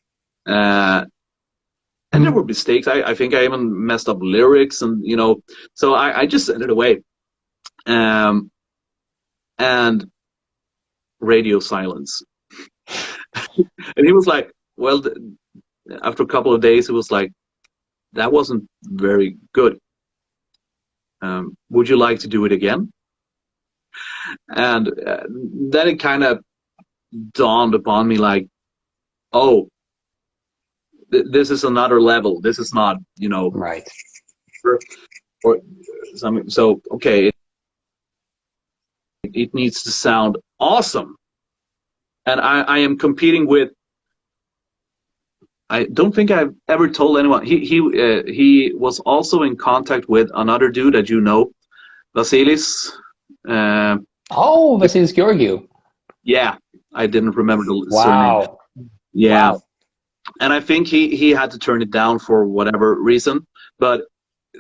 Speaker 1: there were mistakes. I think I even messed up lyrics, and so I just sent it away. And radio silence. And he was like, well, after a couple of days, it was like, that wasn't very good. Would you like to do it again? And then it kind of dawned upon me like, oh, this is another level. This is not, right. Or something. So, okay, it needs to sound awesome. And I am competing with, I don't think I've ever told anyone. He was also in contact with another dude that Vasilis. Vasilis Georgiou.
Speaker 2: Yeah, I didn't remember the surname. Yeah. Wow. And I think he had to turn it down for whatever reason. But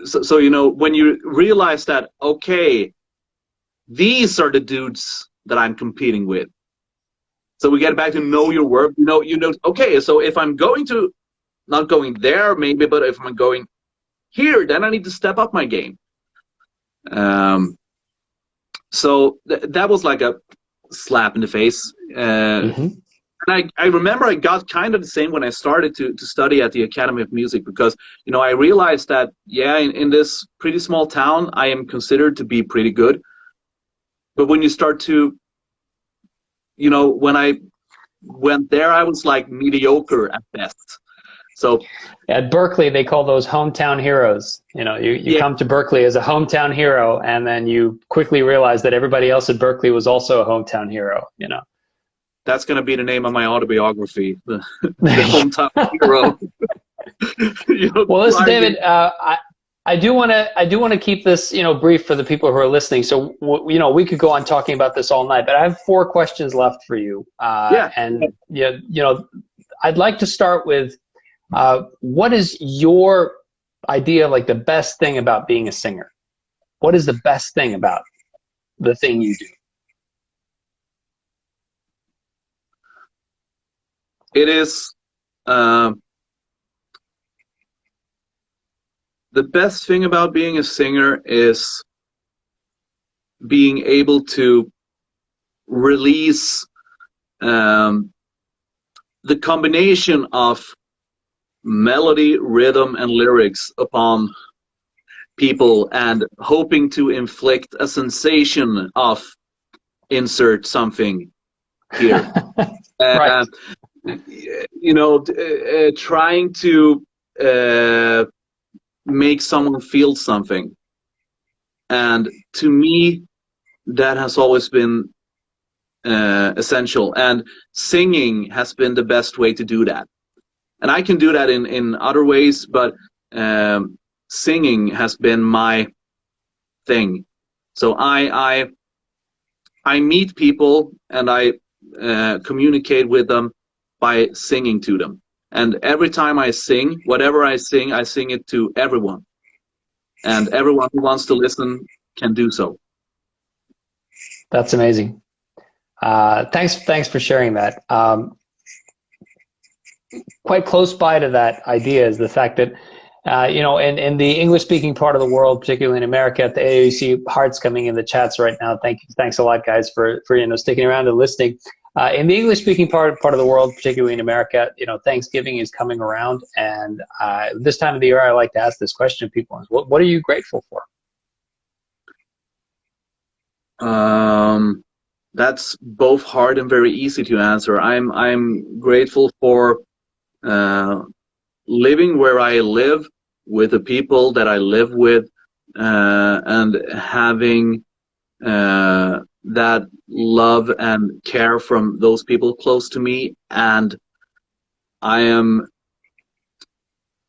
Speaker 2: so when you realize that, okay, these are the dudes that I'm competing with. So we get back to know your work. Okay, so if I'm not going there maybe, but if I'm going here, then I need to step up my game. So that was like a slap in the face. And I remember I got kind of the same when I started to study at the Academy of Music, because, I realized that, in this pretty small town, I am considered to be pretty good. But when you start to, when I went there, I was like mediocre at best. So
Speaker 1: at Berkeley, they call those hometown heroes. You come to Berkeley as a hometown hero, and then you quickly realize that everybody else at Berkeley was also a hometown hero,
Speaker 2: That's going to be the name of my autobiography, the hometown hero.
Speaker 1: Well, listen, David, I do want to keep this, brief for the people who are listening. So, we could go on talking about this all night, but I have 4 questions left for you. And I'd like to start with, what is your idea of like the best thing about being a singer? What is the best thing about the thing you do?
Speaker 2: It is the best thing about being a singer is being able to release the combination of melody, rhythm, and lyrics upon people and hoping to inflict a sensation of insert something here.
Speaker 1: Right.
Speaker 2: You know, trying to make someone feel something. And to me, that has always been essential. And singing has been the best way to do that. And I can do that in other ways, but singing has been my thing. So I meet people and I communicate with them by singing to them. And every time I sing, whatever I sing it to everyone. And everyone who wants to listen can do so.
Speaker 1: That's amazing. Thanks for sharing that. Quite close by to that idea is the fact that, you know, in the English-speaking part of the world, particularly in America, at the AAC, hearts coming in the chats right now. Thanks a lot, guys, for you know, sticking around and listening. In the English-speaking part of the world, particularly in America, you know, Thanksgiving is coming around, and this time of the year, I like to ask this question to people: what are you grateful for?
Speaker 2: That's both hard and very easy to answer. I'm grateful for living where I live, with the people that I live with, and having that love and care from those people close to me. And I am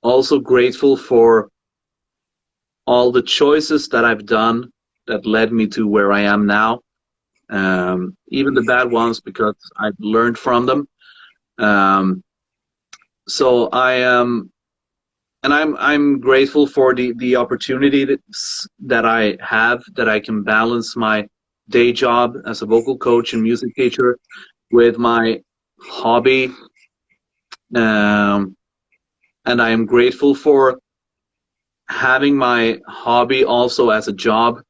Speaker 2: also grateful for all the choices that I've done that led me to where I am now, even the bad ones, because I've learned from them. So I am, and I'm grateful for the opportunity that I have, that I can balance my day job as a vocal coach and music teacher with my hobby. And I am grateful for having my hobby also as a job.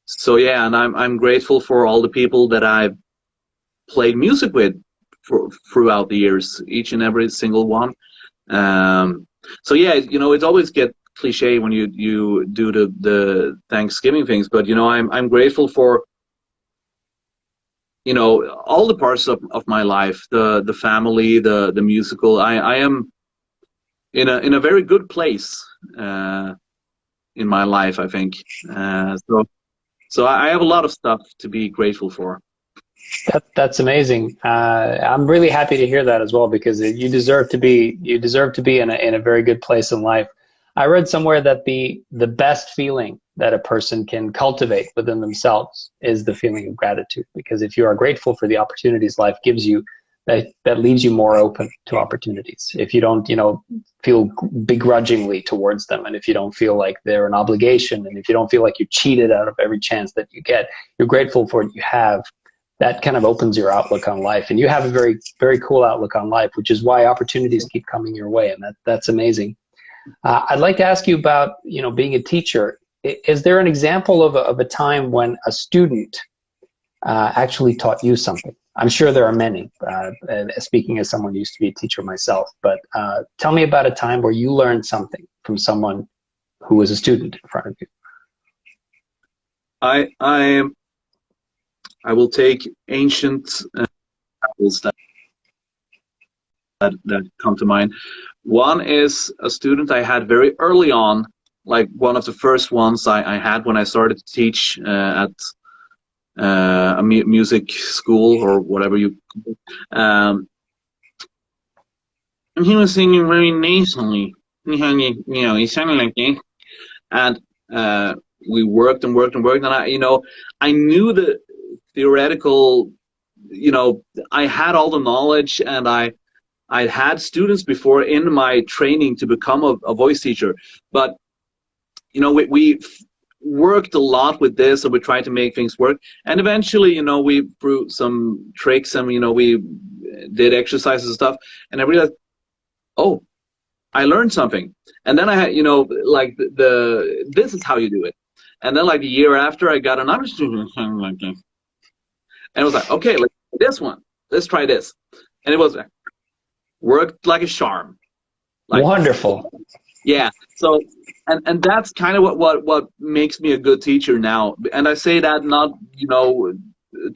Speaker 2: So yeah, and I'm grateful for all the people that I've played music with throughout the years, each and every single one. So yeah, you know, it always gets cliche when you do the Thanksgiving things, but you know, I'm grateful for, you know, all the parts of my life, the family, the musical. I am in a very good place in my life, I think. So I have a lot of stuff to be grateful for.
Speaker 1: That's amazing. I'm really happy to hear that as well, because you deserve to be in a very good place in life. I read somewhere that the best feeling that a person can cultivate within themselves is the feeling of gratitude, because if you are grateful for the opportunities life gives you, that leaves you more open to opportunities. If you don't, you know, feel begrudgingly towards them, and if you don't feel like they're an obligation, and if you don't feel like you're cheated out of every chance that you get, you're grateful for what you have. That kind of opens your outlook on life, and you have a very, very cool outlook on life, which is why opportunities keep coming your way, and that's amazing. I'd like to ask you about, you know, being a teacher. Is there an example of a time when a student actually taught you something? I'm sure there are many, speaking as someone who used to be a teacher myself, but tell me about a time where you learned something from someone who was a student in front of you.
Speaker 2: I will take ancient examples that come to mind. One is a student I had very early on, like one of the first ones I had when I started to teach at a music school or whatever you call it. And he was singing very nasally. You know, he sounded like this. And we worked and worked and worked, and I knew the theoretical, you know, I had all the knowledge, and I had students before in my training to become a voice teacher, but you know, we worked a lot with this, and we tried to make things work, and eventually, you know, we threw some tricks, and you know, we did exercises and stuff, and I realized, oh, I learned something. And then I had, you know, like this is how you do it. And then like a year after, I got another student like this. And I was like, okay, let's try this one. Let's try this. and it was worked like a charm. Like,
Speaker 1: wonderful.
Speaker 2: yeah. So, and that's kind of what makes me a good teacher now. And I say that not, you know,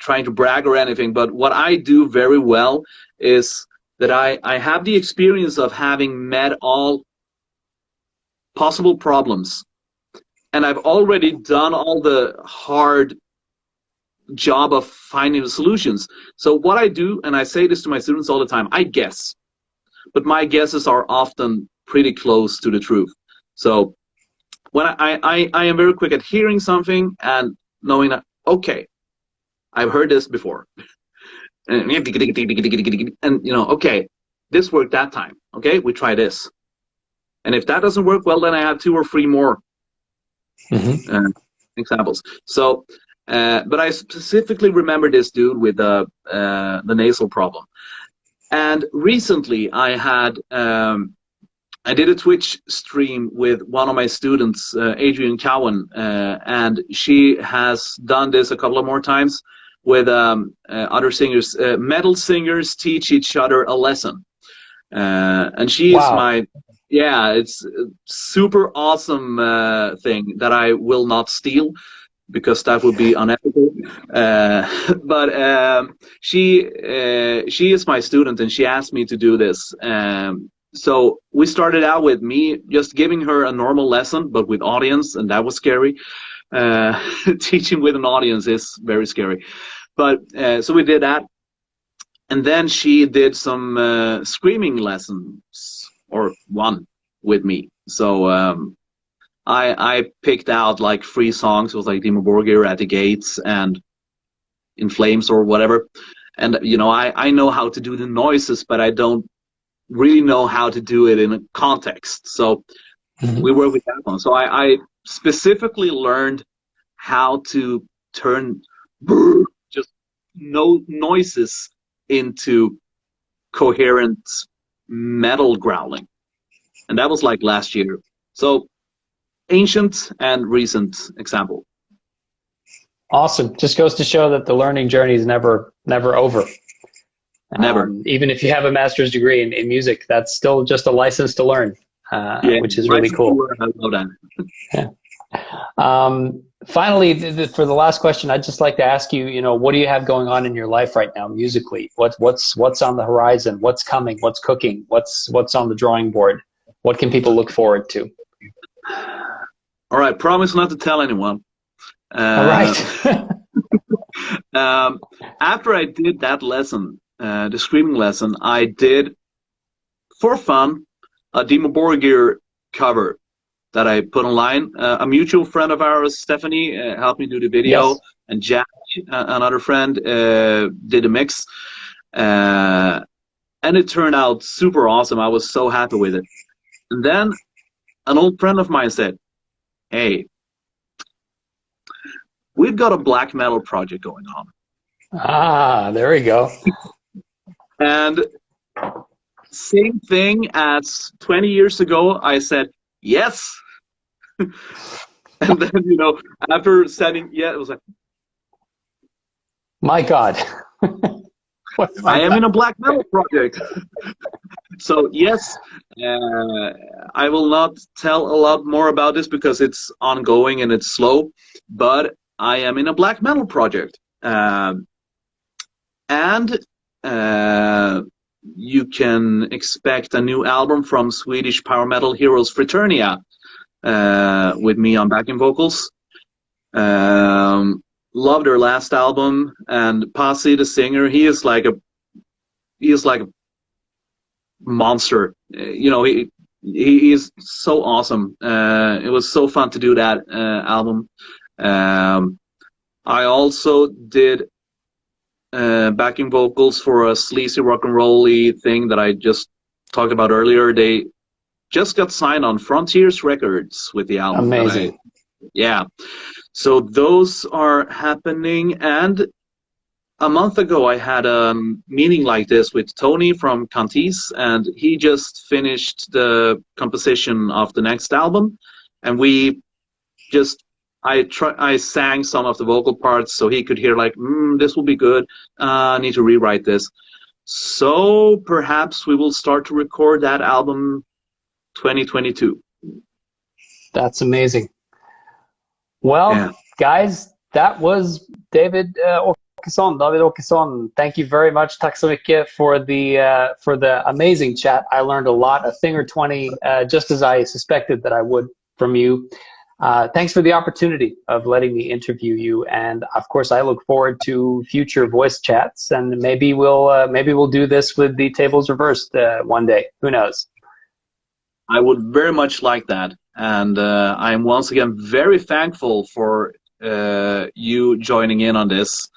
Speaker 2: trying to brag or anything, but what I do very well is that I have the experience of having met all possible problems, and I've already done all the hard job of finding the solutions. So what I do, and I say this to my students all the time, I guess, but my guesses are often pretty close to the truth. So when I am very quick at hearing something and knowing that, okay, I've heard this before. And, you know, okay, this worked that time. Okay, we try this. And if that doesn't work, well, then I have 2 or 3 more examples. So, but I specifically remember this dude with the nasal problem. And recently I had, I did a Twitch stream with one of my students, Adrian Cowan, and she has done this a couple of more times with other singers. Metal singers teach each other a lesson. And she is my, yeah, it's a super awesome thing that I will not steal, because that would be unethical. But she is my student, and she asked me to do this. So we started out with me just giving her a normal lesson, but with audience, and that was scary. Teaching with an audience is very scary. But so we did that. And then she did some screaming lessons, or one, with me. So I picked out like 3 songs. It was like Dimmu Borgir, At the Gates, and In Flames, or whatever. And, you know, I know how to do the noises, but I don't really know how to do it in a context. So we work with that one. So I specifically learned how to turn just no noises into coherent metal growling. And that was like last year. So ancient and recent example.
Speaker 1: Awesome. Just goes to show that the learning journey is never over.
Speaker 2: Never.
Speaker 1: Even if you have a master's degree in music, that's still just a license to learn, which is really cool.
Speaker 2: I love that.
Speaker 1: Yeah. Finally, for the last question, I'd just like to ask you, you know, what do you have going on in your life right now musically? What's on the horizon? What's coming? What's cooking? What's on the drawing board? What can people look forward to?
Speaker 2: All right, promise not to tell anyone.
Speaker 1: All right.
Speaker 2: After I did that lesson, the screaming lesson, I did, for fun, a Dimmu Borgir cover that I put online. A mutual friend of ours, Stephanie, helped me do the video, yes. And Jack, another friend, did a mix. And it turned out super awesome. I was so happy with it. And then an old friend of mine said, hey, we've got a black metal project going on.
Speaker 1: Ah, there we go.
Speaker 2: And same thing as 20 years ago, I said, yes. And then, you know, after saying, yeah, it was like,
Speaker 1: my God.
Speaker 2: I am in a black metal project. So, yes, I will not tell a lot more about this because it's ongoing and it's slow, but I am in a black metal project. And you can expect a new album from Swedish power metal heroes Fraternia, with me on backing vocals. Love their last album, and Pasi, the singer, he is like a monster. You know, he is so awesome. It was so fun to do that album. I also did backing vocals for a sleazy rock and roll-y thing that I just talked about earlier. They just got signed on Frontiers Records with the album.
Speaker 1: Amazing.
Speaker 2: Yeah. So those are happening. And a month ago, I had a meeting like this with Tony from Cantis, and he just finished the composition of the next album. And we just, I sang some of the vocal parts so he could hear like, this will be good. I need to rewrite this. So perhaps we will start to record that album 2022.
Speaker 1: That's amazing. Well,
Speaker 2: Yeah.
Speaker 1: guys, that was David Åkesson, David Åkesson. Thank you very much. Tack så mycket for the amazing chat. I learned a lot, a thing or 20, just as I suspected that I would from you. Thanks for the opportunity of letting me interview you, and of course, I look forward to future voice chats. And maybe we'll do this with the tables reversed one day. Who knows?
Speaker 2: I would very much like that, and I'm once again very thankful for you joining in on this.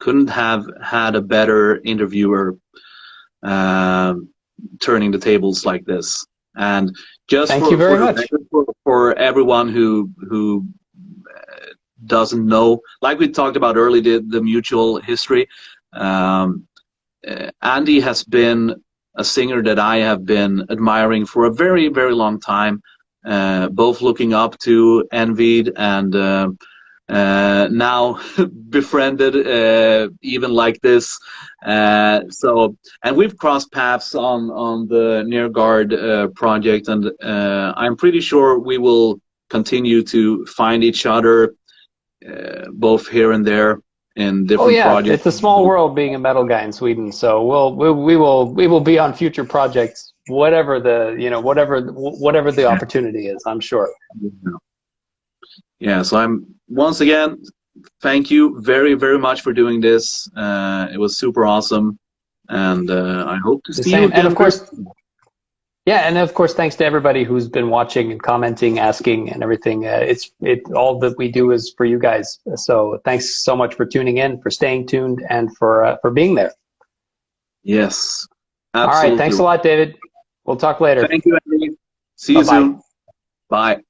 Speaker 2: Couldn't have had a better interviewer turning the tables like this. And just
Speaker 1: thank you very much
Speaker 2: for everyone who doesn't know, like we talked about earlier, the mutual history. Andi has been a singer that I have been admiring for a very, very long time, both looking up to, envied, and now befriended, even like this. And we've crossed paths on the Near Guard project, and I'm pretty sure we will continue to find each other, both here and there, in different projects.
Speaker 1: It's a small world being a metal guy in Sweden, so we will be on future projects, whatever the opportunity is, I'm sure.
Speaker 2: Yeah, so I'm once again, thank you very, very much for doing this. It was super awesome, and I hope to see you again.
Speaker 1: And of course, thanks to everybody who's been watching and commenting, asking, and everything. All that we do is for you guys. So thanks so much for tuning in, for staying tuned, and for being there.
Speaker 2: Yes, absolutely.
Speaker 1: All right, thanks a lot, David. We'll talk later.
Speaker 2: Thank you, Andy. See you soon. Bye.